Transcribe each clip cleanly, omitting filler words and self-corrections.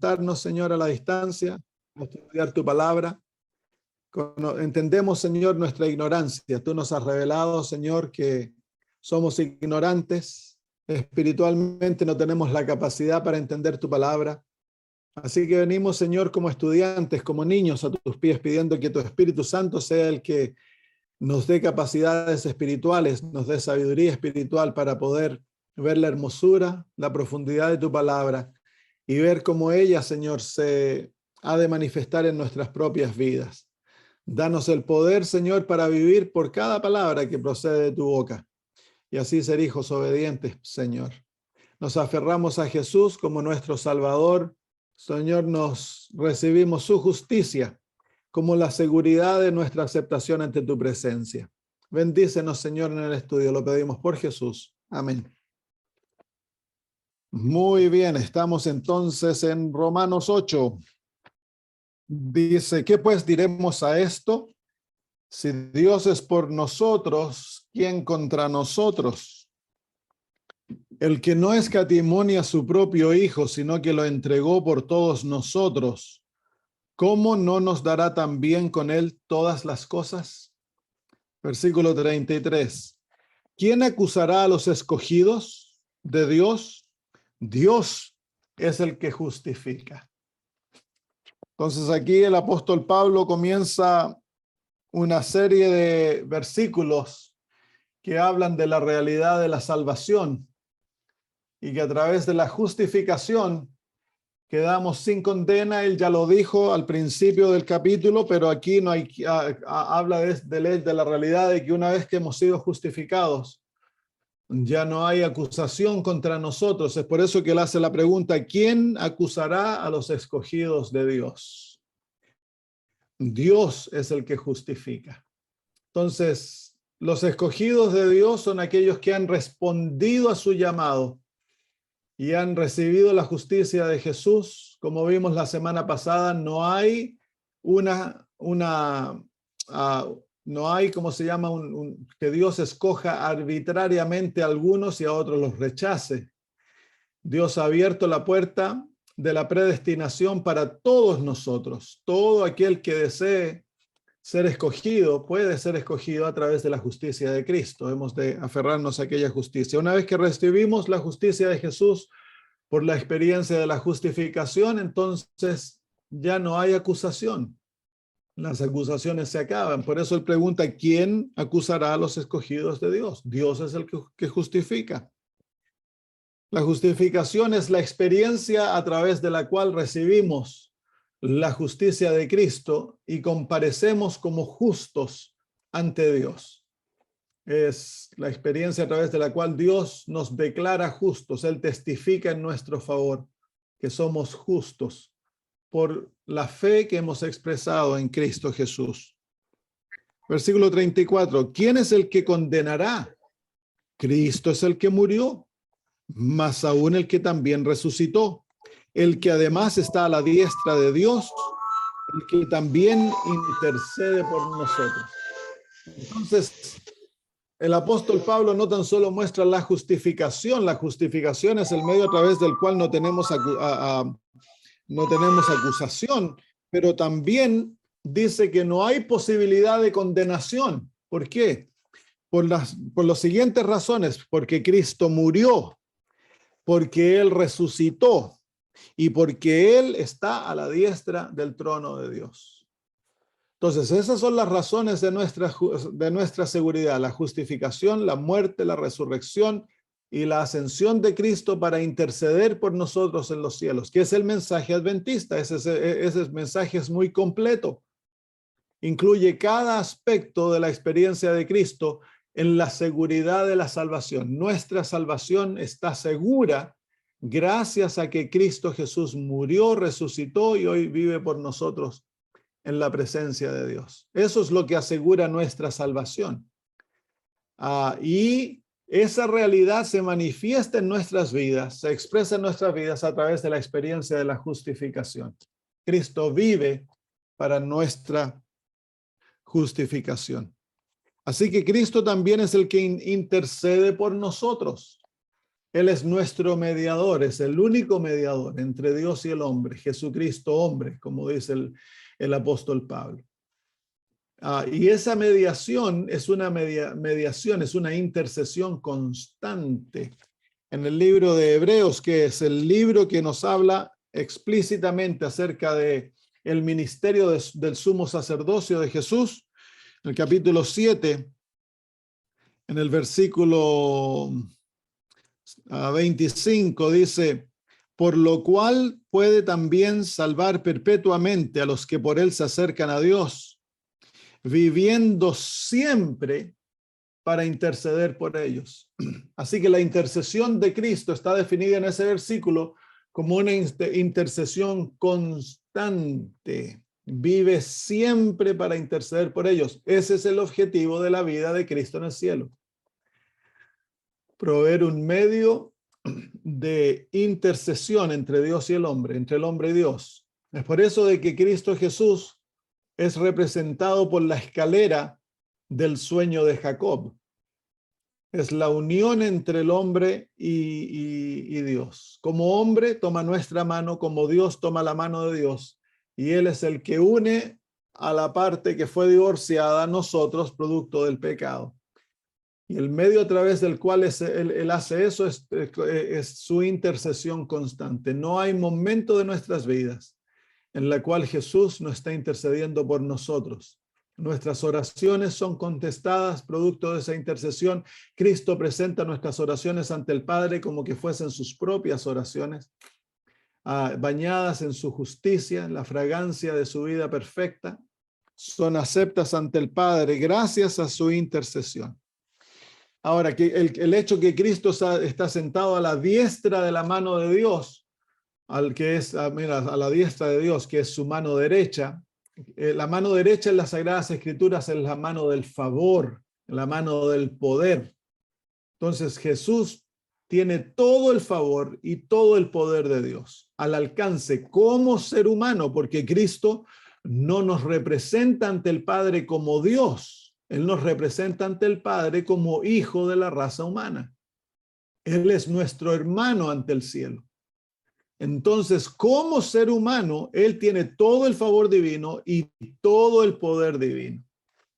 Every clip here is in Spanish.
conectarnos, Señor, a la distancia, a estudiar tu palabra. Entendemos, Señor, nuestra ignorancia. Tú nos has revelado, Señor, que somos ignorantes. Espiritualmente no tenemos la capacidad para entender tu palabra. Así que venimos, Señor, como estudiantes, como niños a tus pies, pidiendo que tu Espíritu Santo sea el que nos dé capacidades espirituales, nos dé sabiduría espiritual para poder ver la hermosura, la profundidad de tu palabra y ver cómo ella, Señor, se ha de manifestar en nuestras propias vidas. Danos el poder, Señor, para vivir por cada palabra que procede de tu boca y así ser hijos obedientes, Señor. Nos aferramos a Jesús como nuestro Salvador. Señor, nos recibimos su justicia como la seguridad de nuestra aceptación ante tu presencia. Bendícenos, Señor, en el estudio. Lo pedimos por Jesús. Amén. Muy bien, estamos entonces en Romanos 8. Dice, ¿qué pues diremos a esto? Si Dios es por nosotros, ¿quién contra nosotros? El que no escatimó a su propio Hijo, sino que lo entregó por todos nosotros, ¿cómo no nos dará también con él todas las cosas? Versículo 33. ¿Quién acusará a los escogidos de Dios? Dios es el que justifica. Entonces aquí el apóstol Pablo comienza una serie de versículos que hablan de la realidad de la salvación y que a través de la justificación quedamos sin condena. Él ya lo dijo al principio del capítulo, pero aquí no hay, habla de la realidad de que una vez que hemos sido justificados, ya no hay acusación contra nosotros. Es por eso que él hace la pregunta, ¿quién acusará a los escogidos de Dios? Dios es el que justifica. Entonces, los escogidos de Dios son aquellos que han respondido a su llamado y han recibido la justicia de Jesús. Como vimos la semana pasada, no hay no hay, ¿cómo se llama? Que Dios escoja arbitrariamente a algunos y a otros los rechace. Dios ha abierto la puerta de la predestinación para todos nosotros. Todo aquel que desee ser escogido puede ser escogido a través de la justicia de Cristo. Hemos de aferrarnos a aquella justicia. Una vez que recibimos la justicia de Jesús por la experiencia de la justificación, entonces ya no hay acusación. Las acusaciones se acaban. Por eso él pregunta, ¿quién acusará a los escogidos de Dios? Dios es el que justifica. La justificación es la experiencia a través de la cual recibimos la justicia de Cristo y comparecemos como justos ante Dios. Es la experiencia a través de la cual Dios nos declara justos. Él testifica en nuestro favor que somos justos por la fe que hemos expresado en Cristo Jesús. Versículo 34. ¿Quién es el que condenará? Cristo es el que murió, más aún el que también resucitó, el que además está a la diestra de Dios, el que también intercede por nosotros. Entonces, el apóstol Pablo no tan solo muestra la justificación es el medio a través del cual no tenemos acusación, pero también dice que no hay posibilidad de condenación. ¿Por qué? Por las siguientes razones: porque Cristo murió, porque Él resucitó y porque Él está a la diestra del trono de Dios. Entonces, esas son las razones de nuestra seguridad: la justificación, la muerte, la resurrección y la ascensión de Cristo para interceder por nosotros en los cielos, que es el mensaje adventista. Ese mensaje es muy completo. Incluye cada aspecto de la experiencia de Cristo en la seguridad de la salvación. Nuestra salvación está segura gracias a que Cristo Jesús murió, resucitó y hoy vive por nosotros en la presencia de Dios. Eso es lo que asegura nuestra salvación. Y esa realidad se manifiesta en nuestras vidas, se expresa en nuestras vidas a través de la experiencia de la justificación. Cristo vive para nuestra justificación. Así que Cristo también es el que intercede por nosotros. Él es nuestro mediador, es el único mediador entre Dios y el hombre, Jesucristo hombre, como dice el apóstol Pablo. Y esa mediación es una mediación, es una intercesión constante. En el libro de Hebreos, que es el libro que nos habla explícitamente acerca de el ministerio del sumo sacerdocio de Jesús, en el capítulo 7, en el versículo 25 dice, por lo cual puede también salvar perpetuamente a los que por él se acercan a Dios, viviendo siempre para interceder por ellos. Así que la intercesión de Cristo está definida en ese versículo como una intercesión constante. Vive siempre para interceder por ellos. Ese es el objetivo de la vida de Cristo en el cielo. Proveer un medio de intercesión entre Dios y el hombre, entre el hombre y Dios. Es por eso de que Cristo Jesús es representado por la escalera del sueño de Jacob. Es la unión entre el hombre y Dios. Como hombre toma nuestra mano, como Dios toma la mano de Dios. Y Él es el que une a la parte que fue divorciada a nosotros, producto del pecado. Y el medio a través del cual él hace eso es su intercesión constante. No hay momento de nuestras vidas en la cual Jesús no está intercediendo por nosotros. Nuestras oraciones son contestadas producto de esa intercesión. Cristo presenta nuestras oraciones ante el Padre como que fuesen sus propias oraciones, bañadas en su justicia, en la fragancia de su vida perfecta. Son aceptas ante el Padre gracias a su intercesión. Ahora, que el hecho que Cristo está sentado a la diestra de la mano de Dios, a la diestra de Dios, que es su mano derecha. La mano derecha en las Sagradas Escrituras es la mano del favor, la mano del poder. Entonces Jesús tiene todo el favor y todo el poder de Dios al alcance como ser humano, porque Cristo no nos representa ante el Padre como Dios. Él nos representa ante el Padre como hijo de la raza humana. Él es nuestro hermano ante el cielo. Entonces, como ser humano, Él tiene todo el favor divino y todo el poder divino.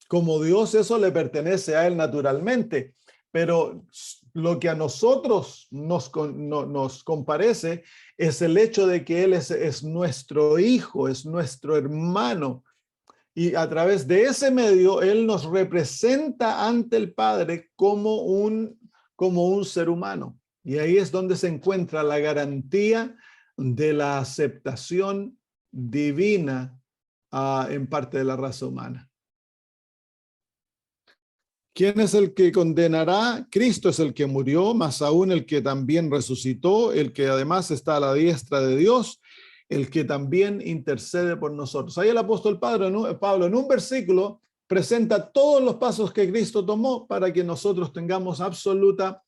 Como Dios, eso le pertenece a Él naturalmente, pero lo que a nosotros nos comparece es el hecho de que Él es nuestro hijo, es nuestro hermano. Y a través de ese medio, Él nos representa ante el Padre como un ser humano. Y ahí es donde se encuentra la garantía de la aceptación divina en parte de la raza humana. ¿Quién es el que condenará? Cristo es el que murió, más aún el que también resucitó, el que además está a la diestra de Dios, el que también intercede por nosotros. Ahí el apóstol Pablo en un versículo presenta todos los pasos que Cristo tomó para que nosotros tengamos absoluta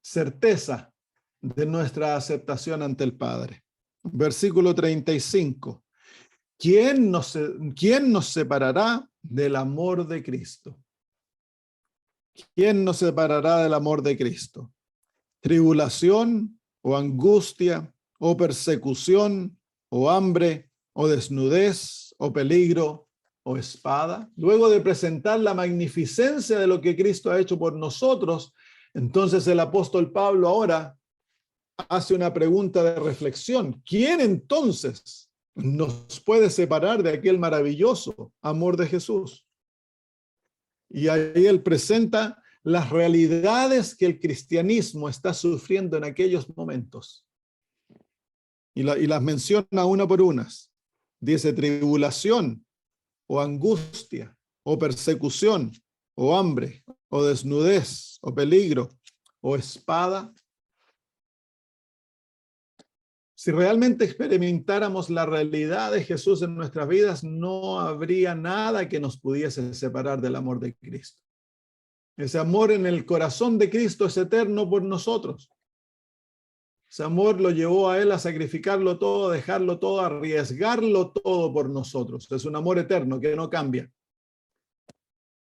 certeza de nuestra aceptación ante el Padre. Versículo 35. ¿Quién nos separará del amor de Cristo? ¿Quién nos separará del amor de Cristo? ¿Tribulación o angustia o persecución o hambre o desnudez o peligro o espada? Luego de presentar la magnificencia de lo que Cristo ha hecho por nosotros, entonces el apóstol Pablo ahora hace una pregunta de reflexión. ¿Quién entonces nos puede separar de aquel maravilloso amor de Jesús? Y ahí él presenta las realidades que el cristianismo está sufriendo en aquellos momentos. Y las menciona una por unas. Dice tribulación o angustia o persecución o hambre o desnudez o peligro o espada. Si realmente experimentáramos la realidad de Jesús en nuestras vidas, no habría nada que nos pudiese separar del amor de Cristo. Ese amor en el corazón de Cristo es eterno por nosotros. Ese amor lo llevó a Él a sacrificarlo todo, a dejarlo todo, a arriesgarlo todo por nosotros. Es un amor eterno que no cambia.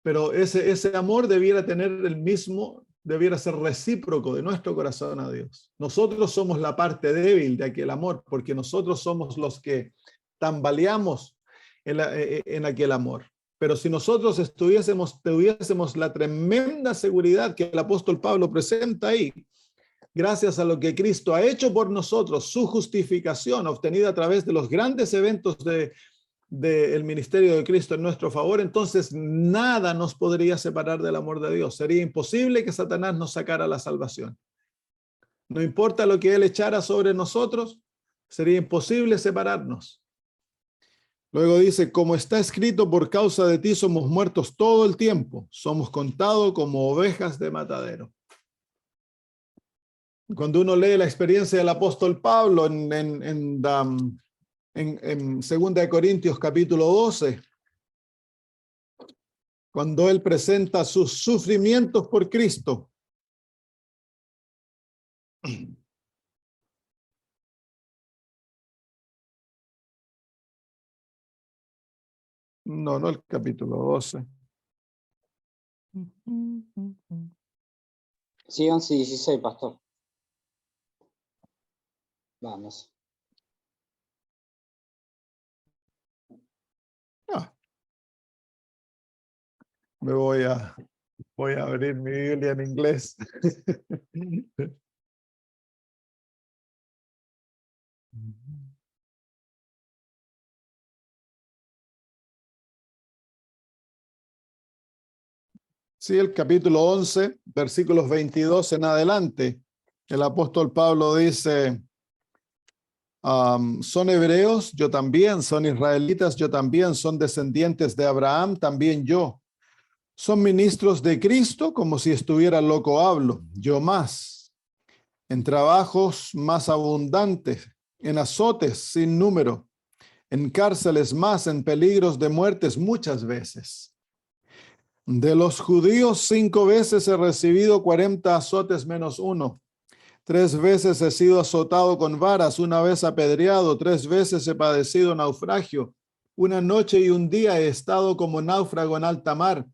pero ese amor debiera ser recíproco de nuestro corazón a Dios. Nosotros somos la parte débil de aquel amor, porque nosotros somos los que tambaleamos en aquel amor. Pero si nosotros tuviésemos la tremenda seguridad que el apóstol Pablo presenta ahí, gracias a lo que Cristo ha hecho por nosotros, su justificación obtenida a través de los grandes eventos del ministerio de Cristo en nuestro favor, entonces nada nos podría separar del amor de Dios. Sería imposible que Satanás nos sacara la salvación. No importa lo que él echara sobre nosotros, sería imposible separarnos. Luego dice, como está escrito, por causa de ti somos muertos todo el tiempo, somos contados como ovejas de matadero. Cuando uno lee la experiencia del apóstol Pablo en 2 de Corintios capítulo 12, cuando él presenta sus sufrimientos por Cristo, no el capítulo 12. Sí, 11 y 16, pastor. Vamos. Me voy a abrir mi Biblia en inglés. Sí, el capítulo 11, versículos 22 en adelante, el apóstol Pablo dice, son hebreos, yo también, son israelitas, yo también, son descendientes de Abraham, también yo. Son ministros de Cristo, como si estuviera loco hablo, yo más. En trabajos más abundantes, en azotes sin número, en cárceles más, en peligros de muertes muchas veces. De los judíos 5 veces he recibido 40 azotes menos 1. 3 veces he sido azotado con varas, 1 vez apedreado, 3 veces he padecido naufragio. 1 noche y 1 día he estado como náufrago en alta mar.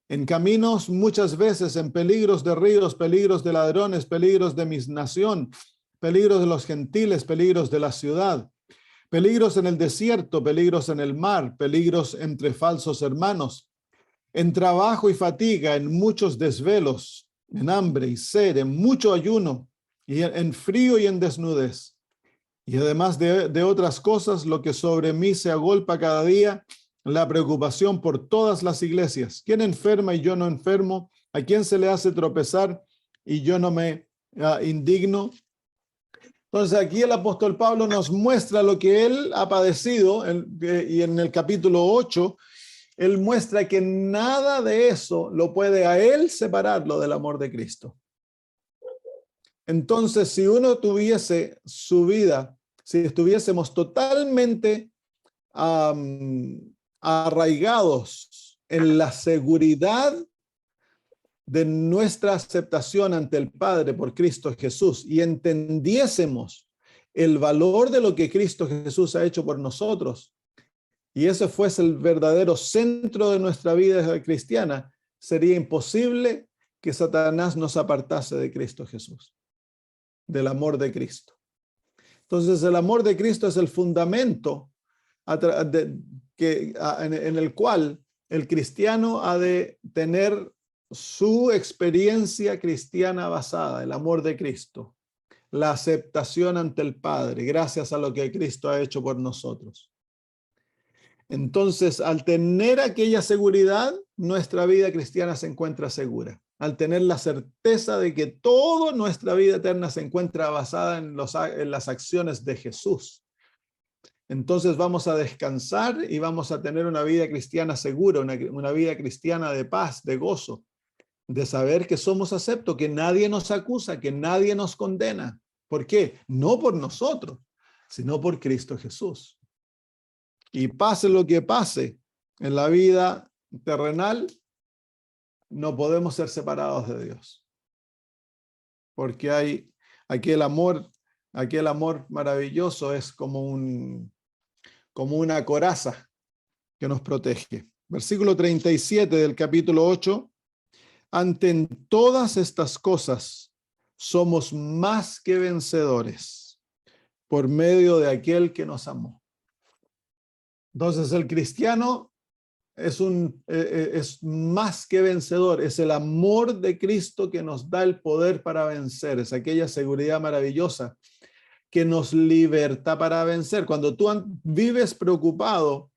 En caminos muchas veces, en peligros de ríos, peligros de ladrones, peligros de mi nación, peligros de los gentiles, peligros de la ciudad. Peligros en el desierto, peligros en el mar, peligros entre falsos hermanos. En trabajo y fatiga, en muchos desvelos, en hambre y sed, en mucho ayuno, y en frío y en desnudez. Y además de otras cosas, lo que sobre mí se agolpa cada día, la preocupación por todas las iglesias. ¿Quién enferma y yo no enfermo? ¿A quién se le hace tropezar y yo no me indigno? Entonces aquí el apóstol Pablo nos muestra lo que él ha padecido y en el capítulo 8, él muestra que nada de eso lo puede a él separarlo del amor de Cristo. Entonces, si uno tuviese su vida, si estuviésemos totalmente arraigados en la seguridad de nuestra aceptación ante el Padre por Cristo Jesús y entendiésemos el valor de lo que Cristo Jesús ha hecho por nosotros, y ese fuese el verdadero centro de nuestra vida cristiana, sería imposible que Satanás nos apartase de Cristo Jesús, del amor de Cristo. Entonces, el amor de Cristo es el fundamento en el cual el cristiano ha de tener su experiencia cristiana basada, el amor de Cristo, la aceptación ante el Padre, gracias a lo que Cristo ha hecho por nosotros. Entonces, al tener aquella seguridad, nuestra vida cristiana se encuentra segura. Al tener la certeza de que toda nuestra vida eterna se encuentra basada en las acciones de Jesús. Entonces vamos a descansar y vamos a tener una vida cristiana segura, una vida cristiana de paz, de gozo, de saber que somos aceptos, que nadie nos acusa, que nadie nos condena. ¿Por qué? No por nosotros, sino por Cristo Jesús. Y pase lo que pase en la vida terrenal, no podemos ser separados de Dios. Porque hay aquel amor maravilloso, es como una coraza que nos protege. Versículo 37 del capítulo 8. Ante todas estas cosas somos más que vencedores por medio de aquel que nos amó. Entonces el cristiano es más que vencedor, es el amor de Cristo que nos da el poder para vencer, es aquella seguridad maravillosa que nos liberta para vencer. Cuando tú vives preocupado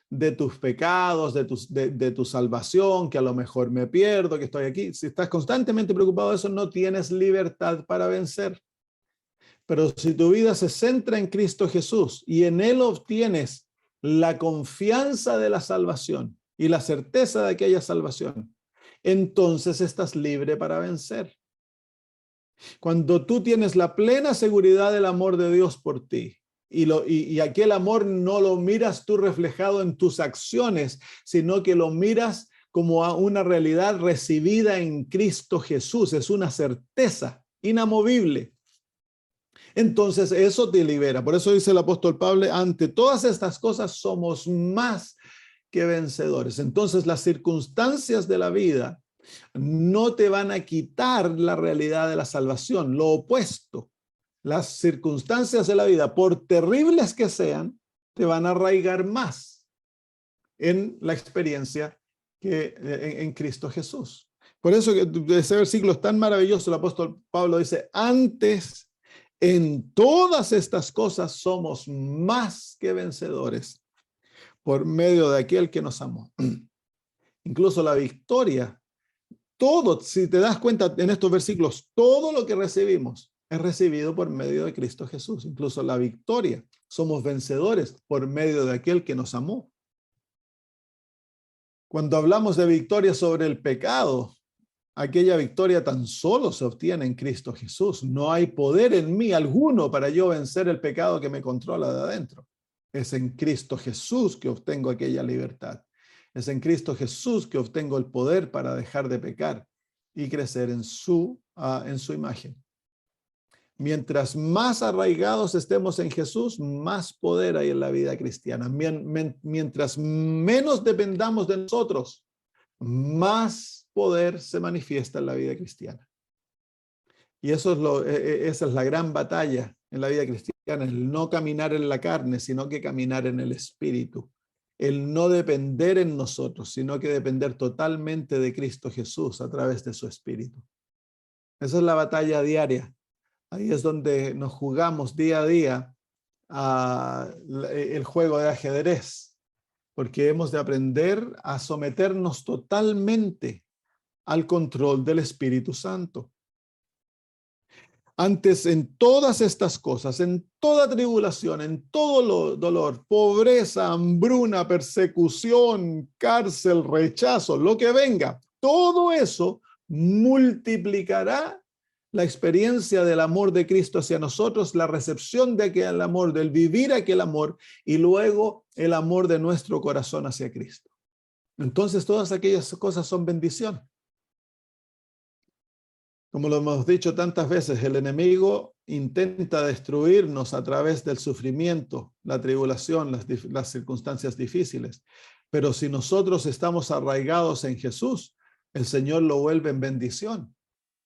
de tus pecados, de tu salvación, que a lo mejor me pierdo, que estoy aquí, si estás constantemente preocupado de eso, no tienes libertad para vencer. Pero si tu vida se centra en Cristo Jesús y en Él obtienes la confianza de la salvación y la certeza de aquella salvación, entonces estás libre para vencer. Cuando tú tienes la plena seguridad del amor de Dios por ti, y aquel amor no lo miras tú reflejado en tus acciones, sino que lo miras como a una realidad recibida en Cristo Jesús, es una certeza inamovible. Entonces eso te libera. Por eso dice el apóstol Pablo, ante todas estas cosas somos más que vencedores. Entonces las circunstancias de la vida no te van a quitar la realidad de la salvación, lo opuesto. Las circunstancias de la vida, por terribles que sean, te van a arraigar más en la experiencia que en Cristo Jesús. Por eso ese versículo es tan maravilloso. El apóstol Pablo dice, antes en todas estas cosas somos más que vencedores por medio de aquel que nos amó. Incluso la victoria, todo, si te das cuenta en estos versículos, todo lo que recibimos es recibido por medio de Cristo Jesús. Incluso la victoria, somos vencedores por medio de aquel que nos amó. Cuando hablamos de victoria sobre el pecado, aquella victoria tan solo se obtiene en Cristo Jesús. No hay poder en mí alguno para yo vencer el pecado que me controla de adentro. Es en Cristo Jesús que obtengo aquella libertad. Es en Cristo Jesús que obtengo el poder para dejar de pecar y crecer en su imagen. Mientras más arraigados estemos en Jesús, más poder hay en la vida cristiana. Mientras menos dependamos de nosotros, más poder se manifiesta en la vida cristiana. Y eso esa es la gran batalla en la vida cristiana, el no caminar en la carne, sino que caminar en el Espíritu. El no depender en nosotros, sino que depender totalmente de Cristo Jesús a través de su Espíritu. Esa es la batalla diaria. Ahí es donde nos jugamos día a día el juego de ajedrez, porque hemos de aprender a someternos totalmente al control del Espíritu Santo. Antes, en todas estas cosas, en toda tribulación, en todo dolor, pobreza, hambruna, persecución, cárcel, rechazo, lo que venga, todo eso multiplicará la experiencia del amor de Cristo hacia nosotros, la recepción de aquel amor, del vivir aquel amor y luego el amor de nuestro corazón hacia Cristo. Entonces todas aquellas cosas son bendición. Como lo hemos dicho tantas veces, el enemigo intenta destruirnos a través del sufrimiento, la tribulación, las circunstancias difíciles. Pero si nosotros estamos arraigados en Jesús, el Señor lo vuelve en bendición.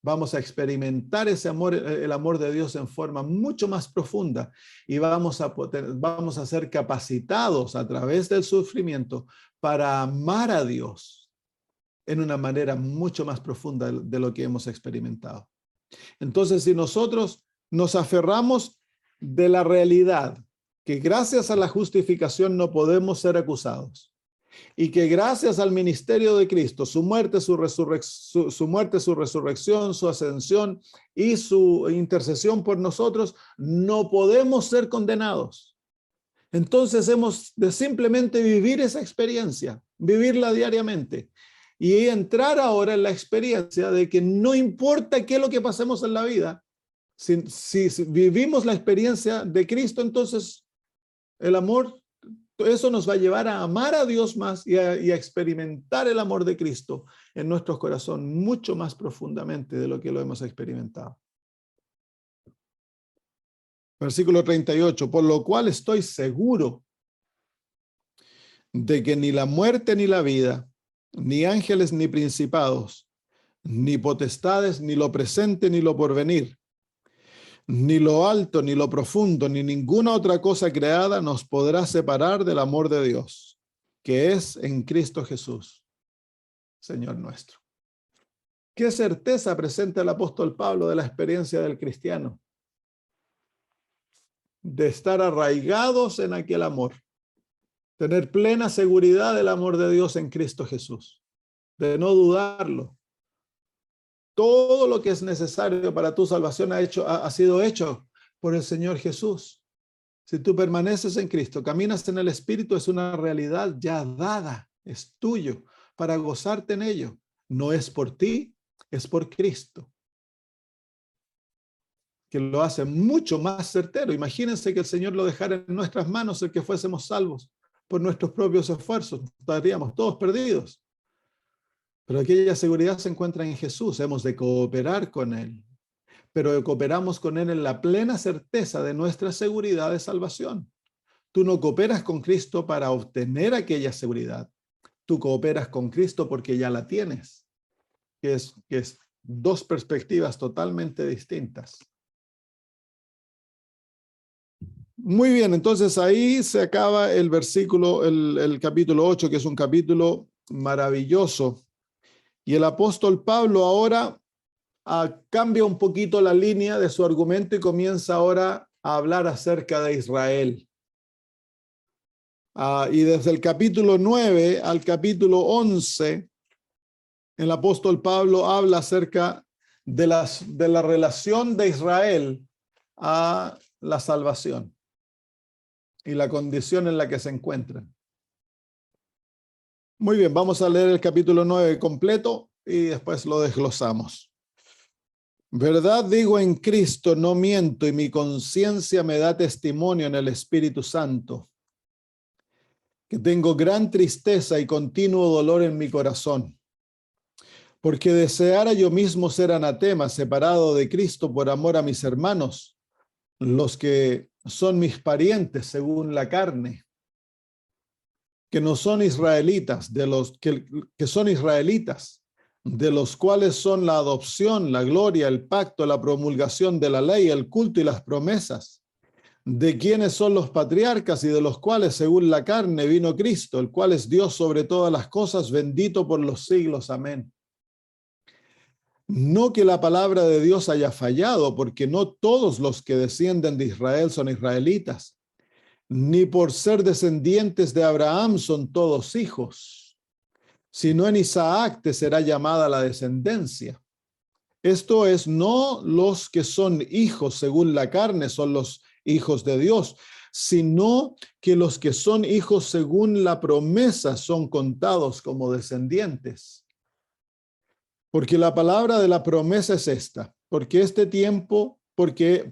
Vamos a experimentar ese amor, el amor de Dios en forma mucho más profunda y vamos a ser capacitados a través del sufrimiento para amar a Dios en una manera mucho más profunda de lo que hemos experimentado. Entonces, si nosotros nos aferramos de la realidad que gracias a la justificación no podemos ser acusados y que gracias al ministerio de Cristo, su muerte, su resurrección, su ascensión y su intercesión por nosotros, no podemos ser condenados. Entonces hemos de simplemente vivir esa experiencia, vivirla diariamente y entrar ahora en la experiencia de que no importa qué es lo que pasemos en la vida, si vivimos la experiencia de Cristo, entonces el amor, eso nos va a llevar a amar a Dios más y a experimentar el amor de Cristo en nuestros corazones mucho más profundamente de lo que lo hemos experimentado. Versículo 38, por lo cual estoy seguro de que ni la muerte ni la vida, ni ángeles ni principados, ni potestades, ni lo presente ni lo porvenir, ni lo alto ni lo profundo, ni ninguna otra cosa creada nos podrá separar del amor de Dios, que es en Cristo Jesús, Señor nuestro. ¿Qué certeza presenta el apóstol Pablo de la experiencia del cristiano? De estar arraigados en aquel amor, tener plena seguridad del amor de Dios en Cristo Jesús, de no dudarlo. Todo lo que es necesario para tu salvación ha sido hecho por el Señor Jesús. Si tú permaneces en Cristo, caminas en el Espíritu, es una realidad ya dada, es tuyo, para gozarte en ello. No es por ti, es por Cristo, que lo hace mucho más certero. Imagínense que el Señor lo dejara en nuestras manos, el que fuésemos salvos por nuestros propios esfuerzos. Estaríamos todos perdidos. Pero aquella seguridad se encuentra en Jesús. Hemos de cooperar con Él. Pero cooperamos con Él en la plena certeza de nuestra seguridad de salvación. Tú no cooperas con Cristo para obtener aquella seguridad. Tú cooperas con Cristo porque ya la tienes. Que es dos perspectivas totalmente distintas. Muy bien, entonces ahí se acaba el versículo, el capítulo 8, que es un capítulo maravilloso. Y el apóstol Pablo ahora cambia un poquito la línea de su argumento y comienza ahora a hablar acerca de Israel. Y desde el capítulo 9 al capítulo 11, el apóstol Pablo habla acerca de la relación de Israel a la salvación y la condición en la que se encuentran. Muy bien, vamos a leer el capítulo 9 completo y después lo desglosamos. Verdad digo en Cristo, no miento, y mi conciencia me da testimonio en el Espíritu Santo, que tengo gran tristeza y continuo dolor en mi corazón, porque deseara yo mismo ser anatema, separado de Cristo por amor a mis hermanos, los que son mis parientes según la carne, que no son israelitas, de los que son israelitas, de los cuales son la adopción, la gloria, el pacto, la promulgación de la ley, el culto y las promesas, de quienes son los patriarcas y de los cuales según la carne vino Cristo, el cual es Dios sobre todas las cosas, bendito por los siglos. Amén. No que la palabra de Dios haya fallado, porque no todos los que descienden de Israel son israelitas, ni por ser descendientes de Abraham son todos hijos, sino en Isaac te será llamada la descendencia. Esto es, no los que son hijos según la carne son los hijos de Dios, sino que los que son hijos según la promesa son contados como descendientes. Porque la palabra de la promesa es esta, porque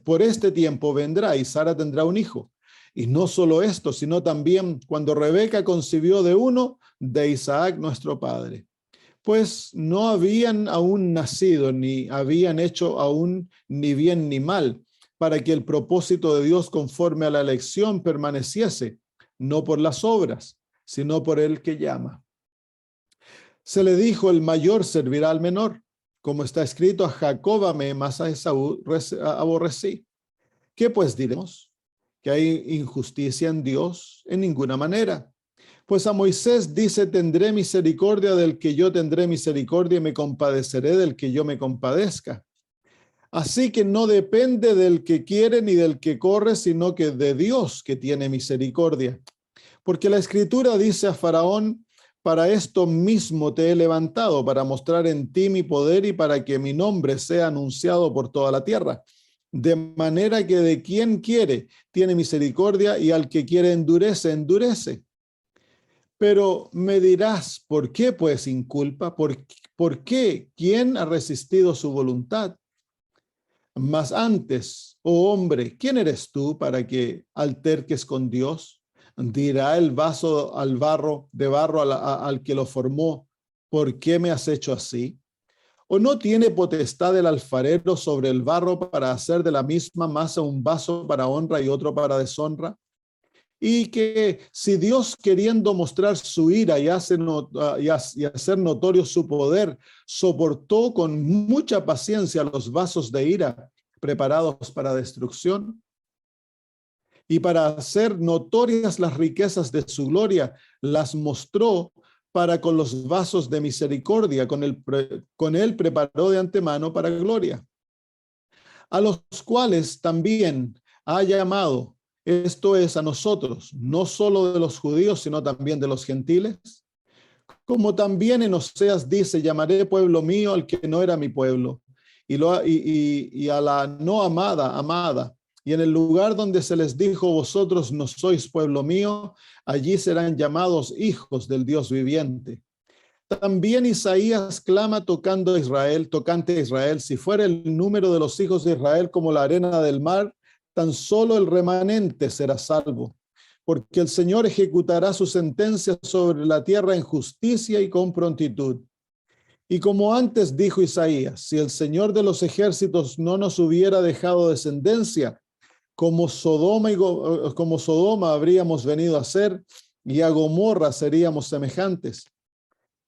por este tiempo vendrá y Sara tendrá un hijo. Y no solo esto, sino también cuando Rebeca concibió de uno, de Isaac nuestro padre. Pues no habían aún nacido, ni habían hecho aún ni bien ni mal, para que el propósito de Dios conforme a la elección permaneciese, no por las obras, sino por el que llama. Se le dijo, el mayor servirá al menor, como está escrito, a Jacob amé, mas a Esaú aborrecí. ¿Qué pues diremos? ¿Que hay injusticia en Dios? En ninguna manera. Pues a Moisés dice, tendré misericordia del que yo tendré misericordia y me compadeceré del que yo me compadezca. Así que no depende del que quiere ni del que corre, sino que de Dios que tiene misericordia. Porque la Escritura dice a Faraón, para esto mismo te he levantado, para mostrar en ti mi poder y para que mi nombre sea anunciado por toda la tierra. De manera que de quien quiere tiene misericordia y al que quiere endurece, endurece. Pero me dirás, ¿por qué pues inculpa? ¿Por qué? ¿Quién ha resistido su voluntad? Mas antes, oh hombre, ¿quién eres tú para que alterques con Dios? Dirá el vaso al barro, de barro al que lo formó, ¿por qué me has hecho así? ¿O no tiene potestad el alfarero sobre el barro para hacer de la misma masa un vaso para honra y otro para deshonra? y que si Dios, queriendo mostrar su ira y hacer notorio su poder, soportó con mucha paciencia los vasos de ira preparados para destrucción, y para hacer notorias las riquezas de su gloria, las mostró para con los vasos de misericordia, con él preparó de antemano para gloria, a los cuales también ha llamado, esto es, a nosotros, no solo de los judíos, sino también de los gentiles, como también en Oseas dice, llamaré pueblo mío al que no era mi pueblo, y a la no amada, amada. Y en el lugar donde se les dijo, vosotros no sois pueblo mío, allí serán llamados hijos del Dios viviente. También Isaías clama tocante a Israel, si fuera el número de los hijos de Israel como la arena del mar, tan solo el remanente será salvo. Porque el Señor ejecutará su sentencia sobre la tierra en justicia y con prontitud. Y como antes dijo Isaías, si el Señor de los ejércitos no nos hubiera dejado descendencia, como Sodoma habríamos venido a ser, y a Gomorra seríamos semejantes.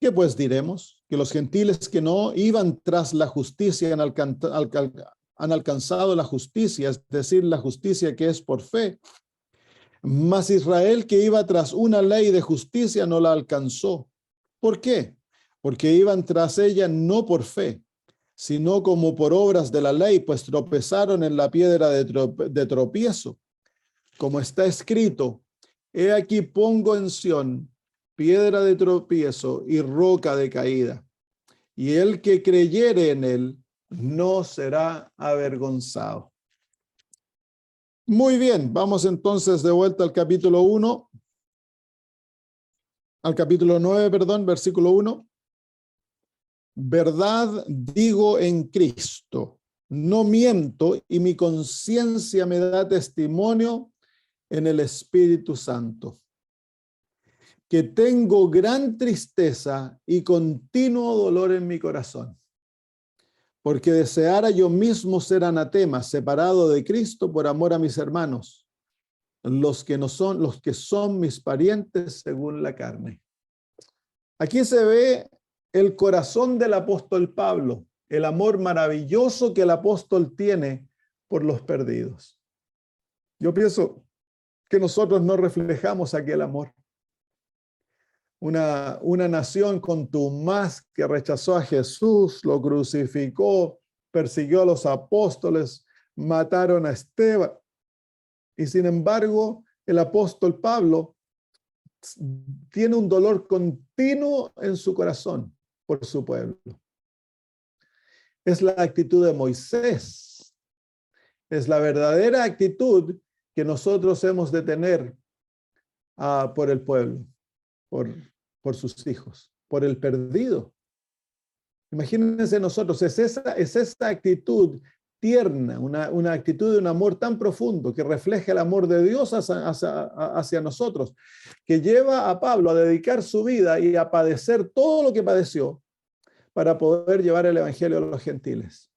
¿Qué pues diremos? Que los gentiles que no iban tras la justicia han alcanzado la justicia, es decir, la justicia que es por fe. Mas Israel, que iba tras una ley de justicia, no la alcanzó. ¿Por qué? Porque iban tras ella no por fe, sino como por obras de la ley, pues tropezaron en la piedra de tropiezo. Como está escrito, he aquí pongo en Sión piedra de tropiezo y roca de caída, y el que creyere en él no será avergonzado. Muy bien, vamos entonces de vuelta al capítulo 9, versículo 1. Verdad digo en Cristo, no miento, y mi conciencia me da testimonio en el Espíritu Santo, que tengo gran tristeza y continuo dolor en mi corazón, porque deseara yo mismo ser anatema, separado de Cristo por amor a mis hermanos, los que son mis parientes según la carne. Aquí se ve el corazón del apóstol Pablo, el amor maravilloso que el apóstol tiene por los perdidos. Yo pienso que nosotros no reflejamos aquel amor. Una nación contumaz que rechazó a Jesús, lo crucificó, persiguió a los apóstoles, mataron a Esteban. Y sin embargo, el apóstol Pablo tiene un dolor continuo en su corazón por su pueblo. Es la actitud de Moisés. Es la verdadera actitud que nosotros hemos de tener por el pueblo, por sus hijos, por el perdido. Imagínense nosotros, es esa actitud tierna, una actitud de un amor tan profundo que refleja el amor de Dios hacia nosotros, que lleva a Pablo a dedicar su vida y a padecer todo lo que padeció para poder llevar el evangelio a los gentiles.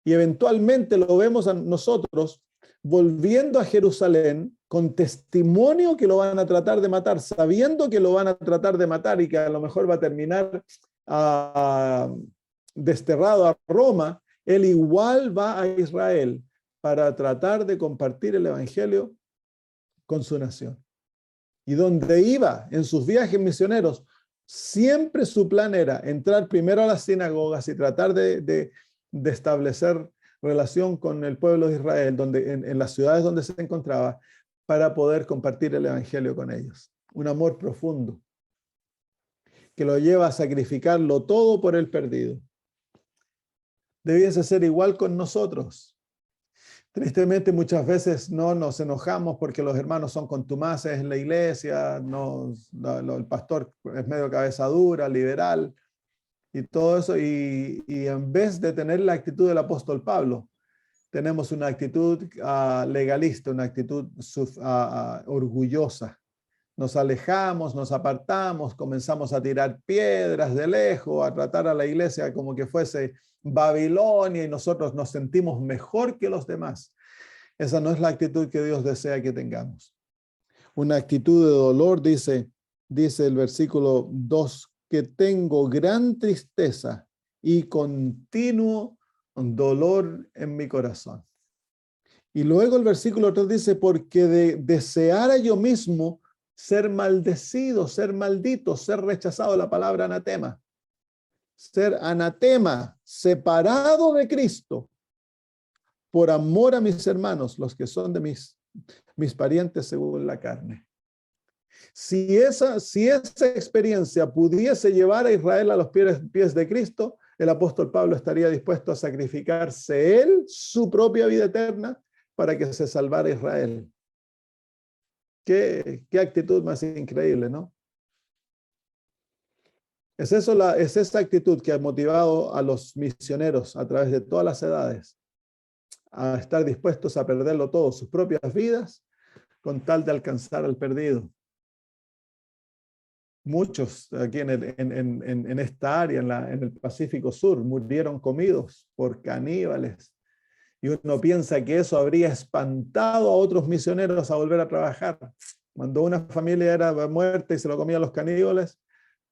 Y eventualmente lo vemos a nosotros volviendo a Jerusalén con testimonio que lo van a tratar de matar, sabiendo que lo van a tratar de matar y que a lo mejor va a terminar desterrado a Roma. Él igual va a Israel para tratar de compartir el evangelio con su nación. Y donde iba en sus viajes misioneros, siempre su plan era entrar primero a las sinagogas y tratar de establecer relación con el pueblo de Israel, en las ciudades donde se encontraba, para poder compartir el evangelio con ellos. Un amor profundo que lo lleva a sacrificarlo todo por el perdido. Debiese ser igual con nosotros. Tristemente muchas veces no nos enojamos porque los hermanos son contumaces en la iglesia, el pastor es medio cabeza dura, liberal y todo eso, y en vez de tener la actitud del apóstol Pablo, tenemos una actitud legalista, una actitud orgullosa. Nos alejamos, nos apartamos, comenzamos a tirar piedras de lejos, a tratar a la iglesia como que fuese Babilonia y nosotros nos sentimos mejor que los demás. Esa no es la actitud que Dios desea que tengamos. Una actitud de dolor, dice el versículo 2, que tengo gran tristeza y continuo dolor en mi corazón. Y luego el versículo 3 dice, porque deseara yo mismo ser maldecido, ser maldito, ser rechazado, la palabra anatema. Ser anatema, separado de Cristo, por amor a mis hermanos, los que son de mis parientes según la carne. Si esa experiencia pudiese llevar a Israel a los pies de Cristo, el apóstol Pablo estaría dispuesto a sacrificarse él, su propia vida eterna, para que se salvara Israel. Qué actitud más increíble, ¿no? Es esa actitud que ha motivado a los misioneros a través de todas las edades a estar dispuestos a perderlo todo, sus propias vidas, con tal de alcanzar al perdido. Muchos aquí en esta área, en el Pacífico Sur, murieron comidos por caníbales. Y uno piensa que eso habría espantado a otros misioneros a volver a trabajar. Cuando una familia era muerta y se lo comían los caníbales,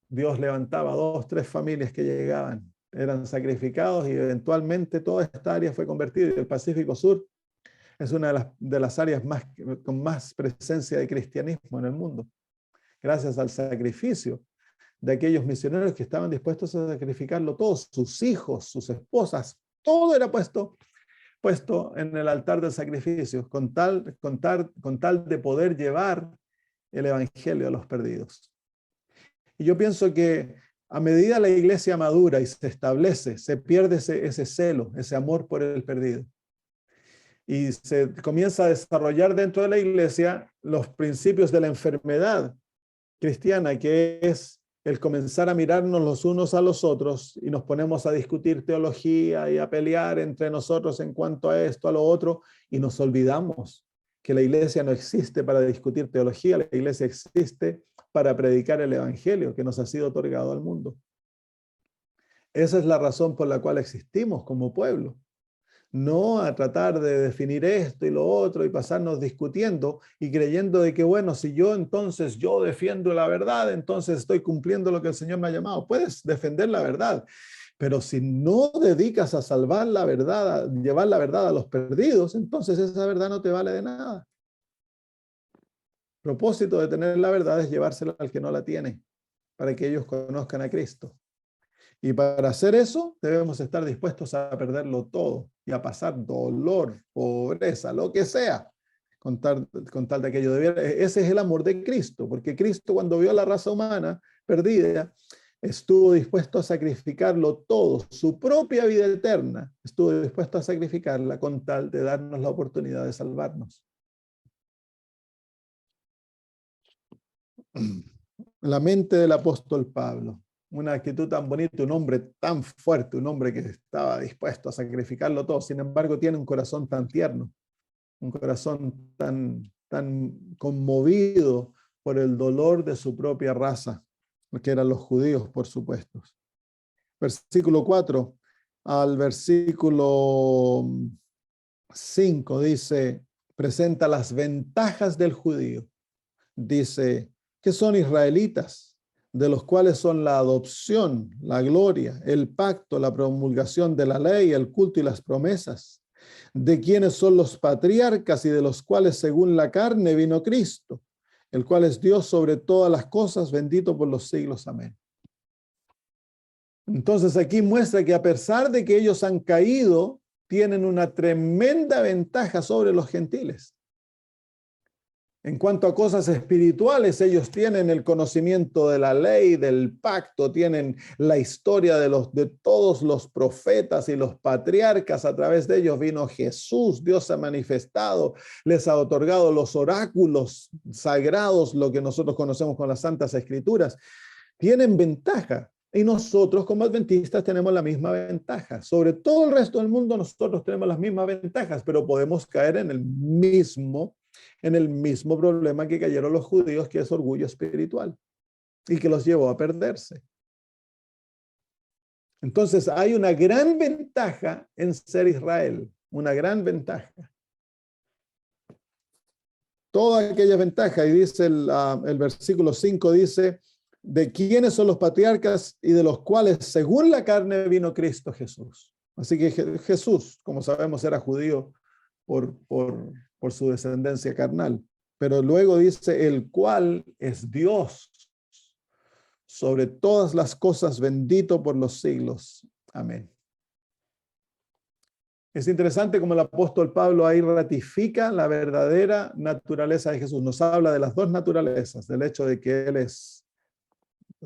Dios levantaba 2, 3 familias que llegaban, eran sacrificados y eventualmente toda esta área fue convertida. El Pacífico Sur es una de las áreas con más presencia de cristianismo en el mundo, gracias al sacrificio de aquellos misioneros que estaban dispuestos a sacrificarlo todo, sus hijos, sus esposas, todo era puesto en el altar del sacrificio, con tal de poder llevar el evangelio a los perdidos. Y yo pienso que a medida la iglesia madura y se establece, se pierde ese celo, ese amor por el perdido. Y se comienza a desarrollar dentro de la iglesia los principios de la enfermedad cristiana, que es el comenzar a mirarnos los unos a los otros y nos ponemos a discutir teología y a pelear entre nosotros en cuanto a esto, a lo otro, y nos olvidamos que la iglesia no existe para discutir teología, la iglesia existe para predicar el evangelio que nos ha sido otorgado al mundo. Esa es la razón por la cual existimos como pueblo. No a tratar de definir esto y lo otro y pasarnos discutiendo y creyendo de que, bueno, si yo defiendo la verdad, entonces estoy cumpliendo lo que el Señor me ha llamado. Puedes defender la verdad, pero si no dedicas a salvar la verdad, a llevar la verdad a los perdidos, entonces esa verdad no te vale de nada. El propósito de tener la verdad es llevársela al que no la tiene, para que ellos conozcan a Cristo. Y para hacer eso, debemos estar dispuestos a perderlo todo y a pasar dolor, pobreza, lo que sea, con tal de aquello. Ese es el amor de Cristo, porque Cristo, cuando vio a la raza humana perdida, estuvo dispuesto a sacrificarlo todo, su propia vida eterna, estuvo dispuesto a sacrificarla con tal de darnos la oportunidad de salvarnos. La mente del apóstol Pablo. Una actitud tan bonita, un hombre tan fuerte, un hombre que estaba dispuesto a sacrificarlo todo. Sin embargo, tiene un corazón tan tierno, un corazón tan conmovido por el dolor de su propia raza, que eran los judíos, por supuesto. Versículo 4 al versículo 5 dice, presenta las ventajas del judío. Dice, que son israelitas, de los cuales son la adopción, la gloria, el pacto, la promulgación de la ley, el culto y las promesas, de quienes son los patriarcas y de los cuales según la carne vino Cristo, el cual es Dios sobre todas las cosas, bendito por los siglos. Amén. Entonces aquí muestra que a pesar de que ellos han caído, tienen una tremenda ventaja sobre los gentiles. En cuanto a cosas espirituales, ellos tienen el conocimiento de la ley, del pacto, tienen la historia de todos los profetas y los patriarcas. A través de ellos vino Jesús, Dios se ha manifestado, les ha otorgado los oráculos sagrados, lo que nosotros conocemos con las Santas Escrituras. Tienen ventaja. Y nosotros como adventistas tenemos la misma ventaja. Sobre todo el resto del mundo nosotros tenemos las mismas ventajas, pero podemos caer en el mismo problema que cayeron los judíos, que es orgullo espiritual y que los llevó a perderse. Entonces hay una gran ventaja en ser Israel, una gran ventaja. toda aquella ventaja. Y dice el versículo 5, dice, de quiénes son los patriarcas y de los cuales según la carne vino Cristo Jesús. Así que Jesús, como sabemos, era judío por su descendencia carnal. Pero luego dice, el cual es Dios sobre todas las cosas, bendito por los siglos. Amén. Es interesante como el apóstol Pablo ahí ratifica la verdadera naturaleza de Jesús. Nos habla de las dos naturalezas, del hecho de que Él es